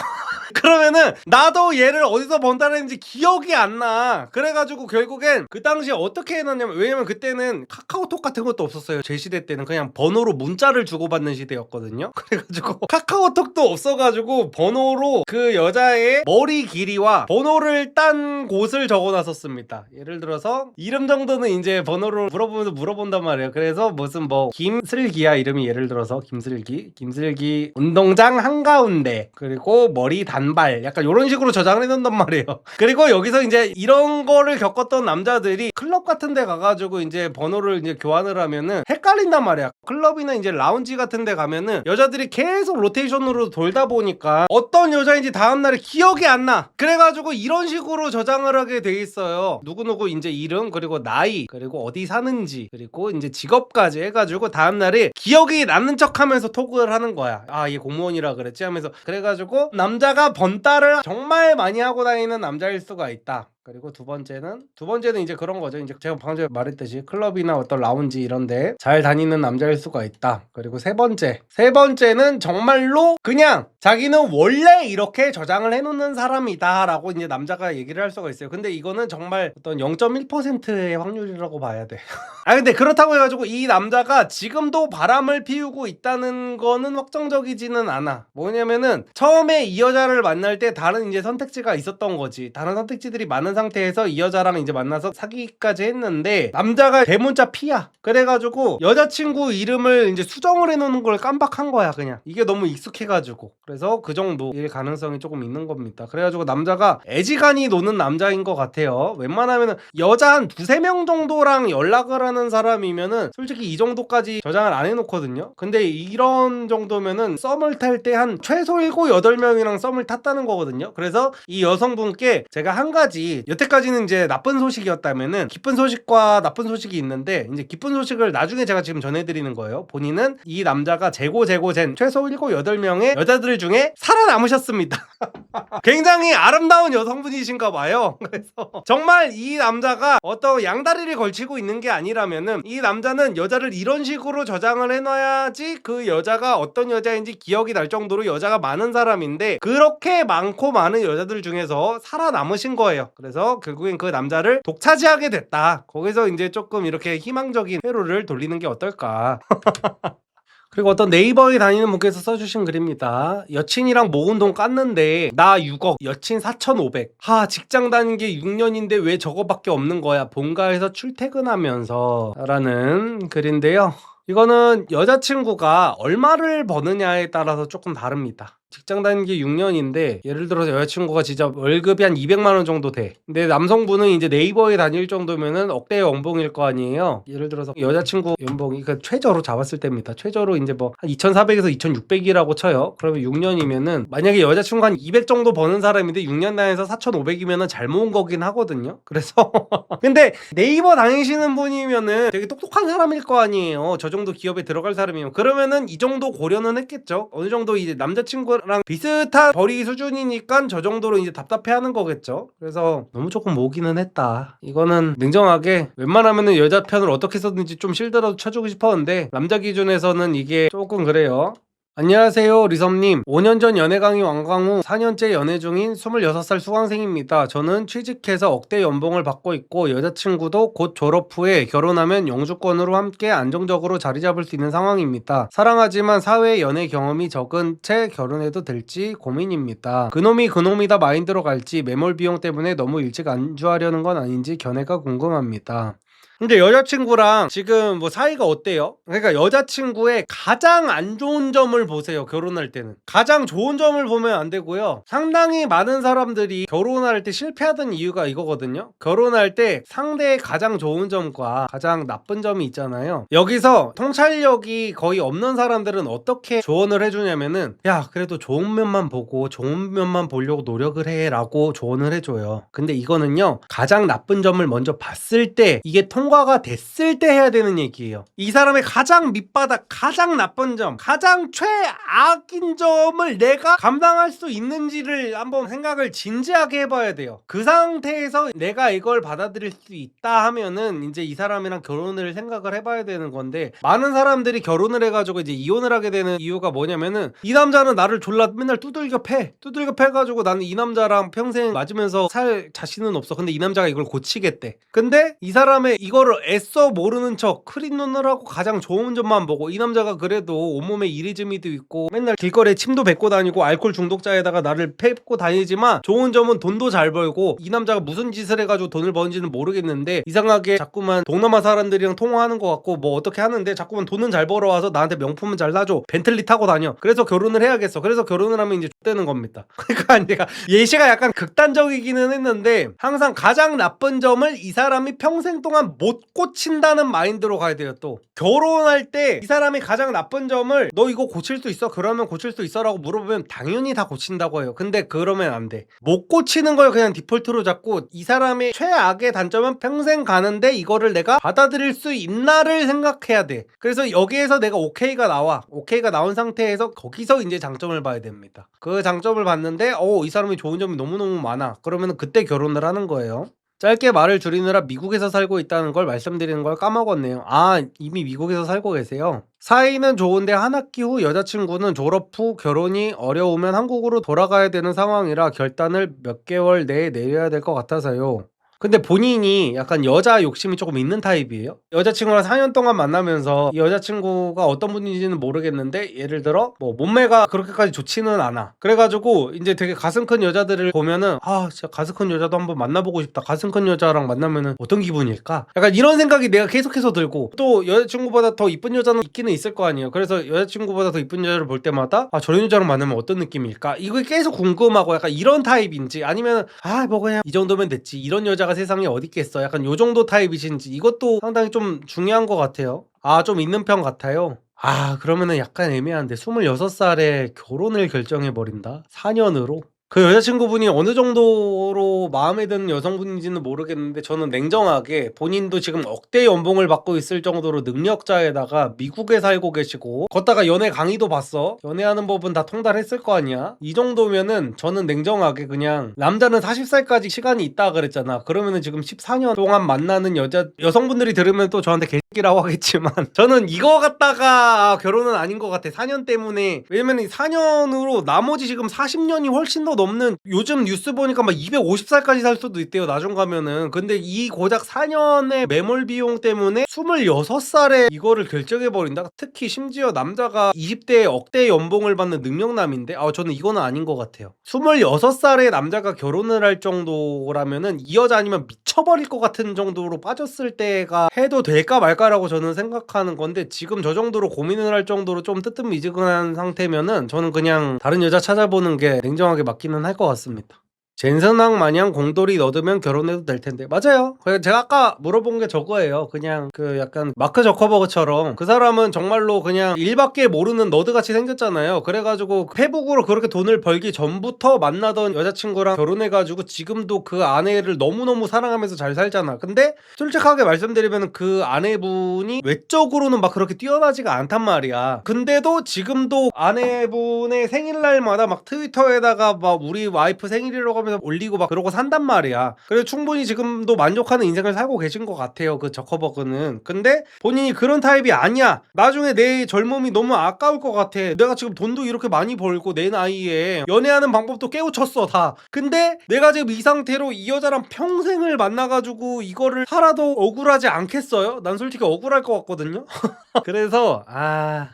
그러면은 나도 얘를 어디서 번따를 했는지 기억이 안 나. 그래가지고 결국엔 그 당시에 어떻게 해놨냐면, 왜냐면 그때는 카카오톡 같은 것도 없었어요. 제 시대 때는 그냥 번호로 문자를 주고받는 시대였거든요. 그래가지고 카카오톡도 없어가지고 번호로 그 여자의 머리 길이와 번호를 딴 곳을 적어놨었습니다. 예를 들어서 이름 정도는 이제 번호를 물어보면서 물어본단 말이에요. 그래서 무슨 뭐 김슬기야, 이름이 예를 들어서 김슬기 운동장 한가운데, 그리고 머리 단발, 약간 이런 식으로 저장을 해놓는단 말이에요. 그리고 여기서 이제 이런 거를 겪었던 남자들이 클럽 같은 데 가가지고 이제 번호를 이제 교환을 하면은 헷갈린단 말이야. 클럽이나 이제 라운지 같은 데 가면은 여자들이 계속 로테이션으로 돌다 보니까 어떤 여자인지 다음날에 기억이 안 나. 그래가지고 이런 식으로 저장을 하게 돼 있어요. 누구누구 이제 이름, 그리고 나이, 그리고 어디 사는지, 그리고 이제 직업까지 해가지고 다음날에 기억이 나는 척 하면서 톡을 하는 거야. 아, 얘 공무원이라 그랬지 하면서. 그래가지고 남자가 번따를 정말 많이 하고 다니는 남자일 수가 있다. 그리고 두 번째는 이제 그런 거죠. 이제 제가 방금 전에 말했듯이 클럽이나 어떤 라운지 이런데 잘 다니는 남자일 수가 있다. 그리고 세 번째는 정말로 그냥 자기는 원래 이렇게 저장을 해놓는 사람이다라고 이제 남자가 얘기를 할 수가 있어요. 근데 이거는 정말 어떤 0.1%의 확률이라고 봐야 돼. 아, 근데 그렇다고 해가지고 이 남자가 지금도 바람을 피우고 있다는 거는 확정적이지는 않아. 뭐냐면은 처음에 이 여자를 만날 때 다른 이제 선택지가 있었던 거지. 다른 선택지들이 많은 상태에서 이 여자랑 이제 만나서 사귀기까지 했는데 남자가 대문자 P야. 그래가지고 여자친구 이름을 이제 수정을 해놓는 걸 깜빡한 거야. 그냥 이게 너무 익숙해가지고. 그래서 그 정도일 가능성이 조금 있는 겁니다. 그래가지고 남자가 애지간히 노는 남자인 것 같아요. 웬만하면은 여자 한 2-3명 정도랑 연락을 하는 사람이면은 솔직히 이 정도까지 저장을 안 해놓거든요. 근데 이런 정도면은 썸을 탈 때 한 최소 7-8명이랑 썸을 탔다는 거거든요. 그래서 이 여성분께 제가 한 가지, 여태까지는 이제 나쁜 소식이었다면은 기쁜 소식과 나쁜 소식이 있는데, 이제 기쁜 소식을 나중에 제가 지금 전해드리는 거예요. 본인은 이 남자가 재고젠 최소 7-8명의 여자들 중에 살아남으셨습니다. 굉장히 아름다운 여성분이신가 봐요. 그래서 정말 이 남자가 어떤 양다리를 걸치고 있는 게 아니라면은 이 남자는 여자를 이런 식으로 저장을 해놔야지 그 여자가 어떤 여자인지 기억이 날 정도로 여자가 많은 사람인데, 그렇게 많고 많은 여자들 중에서 살아남으신 거예요. 그래서 결국엔 그 남자를 독차지하게 됐다. 거기서 이제 조금 이렇게 희망적인 회로를 돌리는 게 어떨까. 그리고 어떤 네이버에 다니는 분께서 써주신 글입니다. 여친이랑 모은 돈 깠는데 나 6억, 여친 4,500. 하, 직장 다닌 게 6년인데 왜 저거밖에 없는 거야, 본가에서 출퇴근하면서 라는 글인데요. 이거는 여자친구가 얼마를 버느냐에 따라서 조금 다릅니다. 직장 다닌 게 6년인데 예를 들어서 여자친구가 진짜 월급이 한 200만 원 정도 돼. 근데 남성분은 이제 네이버에 다닐 정도면은 억대 연봉일 거 아니에요. 예를 들어서 여자친구 연봉이 그러니까 최저로 잡았을 때입니다. 최저로 이제 뭐 한 2,400에서 2,600이라고 쳐요. 그러면 6년이면은 만약에 여자친구가 한 200 정도 버는 사람인데 6년 다녀서 4,500이면은 잘 모은 거긴 하거든요. 그래서 근데 네이버 다니시는 분이면은 되게 똑똑한 사람일 거 아니에요. 저 정도 기업에 들어갈 사람이면. 그러면은 이 정도 고려는 했겠죠. 어느 정도 이제 남자친구 여자랑 비슷한 벌이 수준이니까 저 정도로 이제 답답해하는 거겠죠. 그래서 너무 조금 모기는 했다. 이거는 냉정하게 웬만하면은 여자 편을 어떻게 해서든지 좀 실드라도 쳐주고 싶었는데 남자 기준에서는 이게 조금 그래요. 안녕하세요 리섬님. 5년 전 연애 강의 완강 후 4년째 연애 중인 26살 수강생입니다. 저는 취직해서 억대 연봉을 받고 있고 여자친구도 곧 졸업 후에 결혼하면 영주권으로 함께 안정적으로 자리 잡을 수 있는 상황입니다. 사랑하지만 사회 연애 경험이 적은 채 결혼해도 될지 고민입니다. 그놈이 그놈이다 마인드로 갈지 매몰 비용 때문에 너무 일찍 안주하려는 건 아닌지 견해가 궁금합니다. 근데 여자친구랑 지금 뭐 사이가 어때요? 그러니까 여자친구의 가장 안 좋은 점을 보세요. 결혼할 때는 가장 좋은 점을 보면 안 되고요. 상당히 많은 사람들이 결혼할 때 실패하던 이유가 이거거든요. 결혼할 때 상대의 가장 좋은 점과 가장 나쁜 점이 있잖아요. 여기서 통찰력이 거의 없는 사람들은 어떻게 조언을 해주냐면은 야 그래도 좋은 면만 보고 좋은 면만 보려고 노력을 해 라고 조언을 해줘요. 근데 이거는요 가장 나쁜 점을 먼저 봤을 때 이게 통과가 됐을 때 해야 되는 얘기예요. 이 사람의 가장 밑바닥, 가장 나쁜 점, 가장 최악인 점을 내가 감당할 수 있는지를 한번 생각을 진지하게 해봐야 돼요. 그 상태에서 내가 이걸 받아들일 수 있다 하면은 이제 이 사람이랑 결혼을 생각을 해봐야 되는 건데 많은 사람들이 결혼을 해가지고 이제 이혼을 하게 되는 이유가 뭐냐면은 이 남자는 나를 졸라 맨날 두들겨 패가지고 나는 이 남자랑 평생 맞으면서 살 자신은 없어. 근데 이 남자가 이걸 고치겠대. 근데 이 사람의 이거를 애써 모르는 척 크린 눈을 하고 가장 좋은 점만 보고 이 남자가 그래도 온몸에 이리저미도 있고 맨날 길거리에 침도 뱉고 다니고 알코올 중독자에다가 나를 패고 다니지만 좋은 점은 돈도 잘 벌고 이 남자가 무슨 짓을 해가지고 돈을 버는지는 모르겠는데 이상하게 자꾸만 동남아 사람들이랑 통화하는 것 같고 뭐 어떻게 하는데 자꾸만 돈은 잘 벌어와서 나한테 명품은 잘 사줘 벤틀리 타고 다녀. 그래서 결혼을 해야겠어. 그래서 결혼을 하면 이제 X되는 겁니다. 그러니까 내가 예시가 약간 극단적이기는 했는데 항상 가장 나쁜 점을 이 사람이 평생 동안 못 고친다는 마인드로 가야 돼요. 또 결혼할 때 이 사람이 가장 나쁜 점을 너 이거 고칠 수 있어? 그러면 고칠 수 있어? 라고 물어보면 당연히 다 고친다고 해요. 근데 그러면 안 돼. 못 고치는 걸 그냥 디폴트로 잡고 이 사람의 최악의 단점은 평생 가는데 이거를 내가 받아들일 수 있나를 생각해야 돼. 그래서 여기에서 내가 오케이가 나와. 오케이가 나온 상태에서 거기서 이제 장점을 봐야 됩니다. 그 장점을 봤는데 이 사람이 좋은 점이 너무너무 많아. 그러면 그때 결혼을 하는 거예요. 짧게 말을 줄이느라 미국에서 살고 있다는 걸 말씀드리는 걸 까먹었네요. 아, 이미 미국에서 살고 계세요? 사이는 좋은데 한 학기 후 여자친구는 졸업 후 결혼이 어려우면 한국으로 돌아가야 되는 상황이라 결단을 몇 개월 내에 내려야 될 것 같아서요. 근데 본인이 약간 여자 욕심이 조금 있는 타입이에요. 여자친구랑 4년 동안 만나면서 이 여자친구가 어떤 분인지는 모르겠는데 예를 들어 뭐 몸매가 그렇게까지 좋지는 않아. 그래가지고 이제 되게 가슴 큰 여자들을 보면은 진짜 가슴 큰 여자도 한번 만나보고 싶다. 가슴 큰 여자랑 만나면은 어떤 기분일까? 약간 이런 생각이 내가 계속해서 들고 또 여자친구보다 더 이쁜 여자는 있기는 있을 거 아니에요. 그래서 여자친구보다 더 이쁜 여자를 볼 때마다 저런 여자랑 만나면 어떤 느낌일까? 이거 계속 궁금하고 약간 이런 타입인지 아니면 뭐 그냥 이 정도면 됐지. 이런 여자가 세상에 어디 있겠어. 약간 요 정도 타입이신지 이것도 상당히 좀 중요한 것 같아요. 좀 있는 편 같아요. 그러면은 약간 애매한데 26살에 결혼을 결정해버린다? 4년으로? 그 여자친구분이 어느 정도로 마음에 드는 여성분인지는 모르겠는데 저는 냉정하게 본인도 지금 억대 연봉을 받고 있을 정도로 능력자에다가 미국에 살고 계시고 걷다가 연애 강의도 봤어. 연애하는 법은 다 통달했을 거 아니야. 이 정도면은 저는 냉정하게 그냥 남자는 40살까지 시간이 있다 그랬잖아. 그러면은 지금 14년 동안 만나는 여성분들이 들으면 또 저한테 개새끼라고 하겠지만 저는 이거 갖다가 결혼은 아닌 것 같아. 4년 때문에. 왜냐면 4년으로 나머지 지금 40년이 훨씬 더 넘는 요즘 뉴스 보니까 막 250살까지 살 수도 있대요. 나중 가면은. 근데 이 고작 4년의 매몰 비용 때문에 26살에 이거를 결정해버린다? 특히 심지어 남자가 20대에 억대 연봉을 받는 능력남인데 저는 이거는 아닌 것 같아요. 26살에 남자가 결혼을 할 정도라면은 이 여자 아니면 미쳐버릴 것 같은 정도로 빠졌을 때가 해도 될까 말까라고 저는 생각하는 건데 지금 저 정도로 고민을 할 정도로 좀 뜨뜻미지근한 상태면은 저는 그냥 다른 여자 찾아보는 게 냉정하게 맞기는 할 것 같습니다. 젠슨왕 마냥 공돌이 넣으면 결혼해도 될 텐데. 맞아요. 제가 아까 물어본 게 저거예요. 그냥 그 약간 마크 저커버그처럼 그 사람은 정말로 그냥 일밖에 모르는 너드같이 생겼잖아요. 그래가지고 페북으로 그렇게 돈을 벌기 전부터 만나던 여자친구랑 결혼해가지고 지금도 그 아내를 너무너무 사랑하면서 잘 살잖아. 근데 솔직하게 말씀드리면 그 아내분이 외적으로는 막 그렇게 뛰어나지가 않단 말이야. 근데도 지금도 아내분의 생일날마다 막 트위터에다가 막 우리 와이프 생일이라고 하면서 올리고 막 그러고 산단 말이야. 그래서 충분히 지금도 만족하는 인생을 살고 계신 것 같아요, 그 저커버그는. 근데 본인이 그런 타입이 아니야. 나중에 내 젊음이 너무 아까울 것 같아. 내가 지금 돈도 이렇게 많이 벌고 내 나이에 연애하는 방법도 깨우쳤어 다. 근데 내가 지금 이 상태로 이 여자랑 평생을 만나가지고 이거를 살아도 억울하지 않겠어요? 난 솔직히 억울할 것 같거든요. 그래서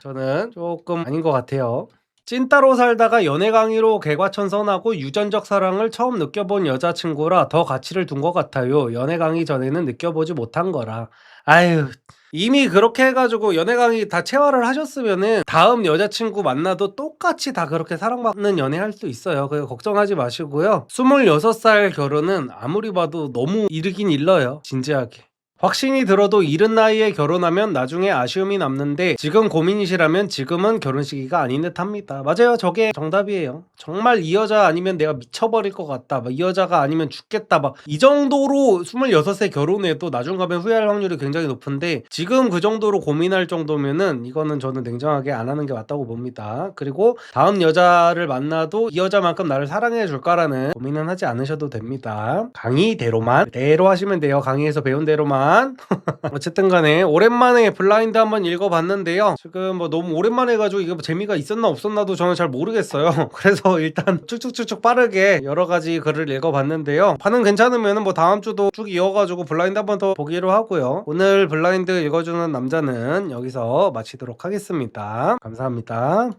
저는 조금 아닌 것 같아요. 찐따로 살다가 연애 강의로 개과천선하고 유전적 사랑을 처음 느껴본 여자친구라 더 가치를 둔 것 같아요. 연애 강의 전에는 느껴보지 못한 거라. 아유, 이미 그렇게 해가지고 연애 강의 다 체화를 하셨으면은 다음 여자친구 만나도 똑같이 다 그렇게 사랑받는 연애 할 수 있어요. 그래서 걱정하지 마시고요. 26살 결혼은 아무리 봐도 너무 이르긴 일러요. 진지하게. 확신이 들어도 이른 나이에 결혼하면 나중에 아쉬움이 남는데 지금 고민이시라면 지금은 결혼 시기가 아닌 듯 합니다. 맞아요. 저게 정답이에요. 정말 이 여자 아니면 내가 미쳐버릴 것 같다. 이 여자가 아니면 죽겠다. 이 정도로 26세 결혼해도 나중 가면 후회할 확률이 굉장히 높은데 지금 그 정도로 고민할 정도면은 이거는 저는 냉정하게 안 하는 게 맞다고 봅니다. 그리고 다음 여자를 만나도 이 여자만큼 나를 사랑해 줄까라는 고민은 하지 않으셔도 됩니다. 강의대로만 그대로 하시면 돼요. 강의에서 배운 대로만. 어쨌든 간에 오랜만에 블라인드 한번 읽어봤는데요. 지금 뭐 너무 오랜만에 해가지고 이게 뭐 재미가 있었나 없었나도 저는 잘 모르겠어요. 그래서 일단 쭉쭉쭉쭉 빠르게 여러가지 글을 읽어봤는데요. 반응 괜찮으면 뭐 다음주도 쭉 이어가지고 블라인드 한번 더 보기로 하고요. 오늘 블라인드 읽어주는 남자는 여기서 마치도록 하겠습니다. 감사합니다.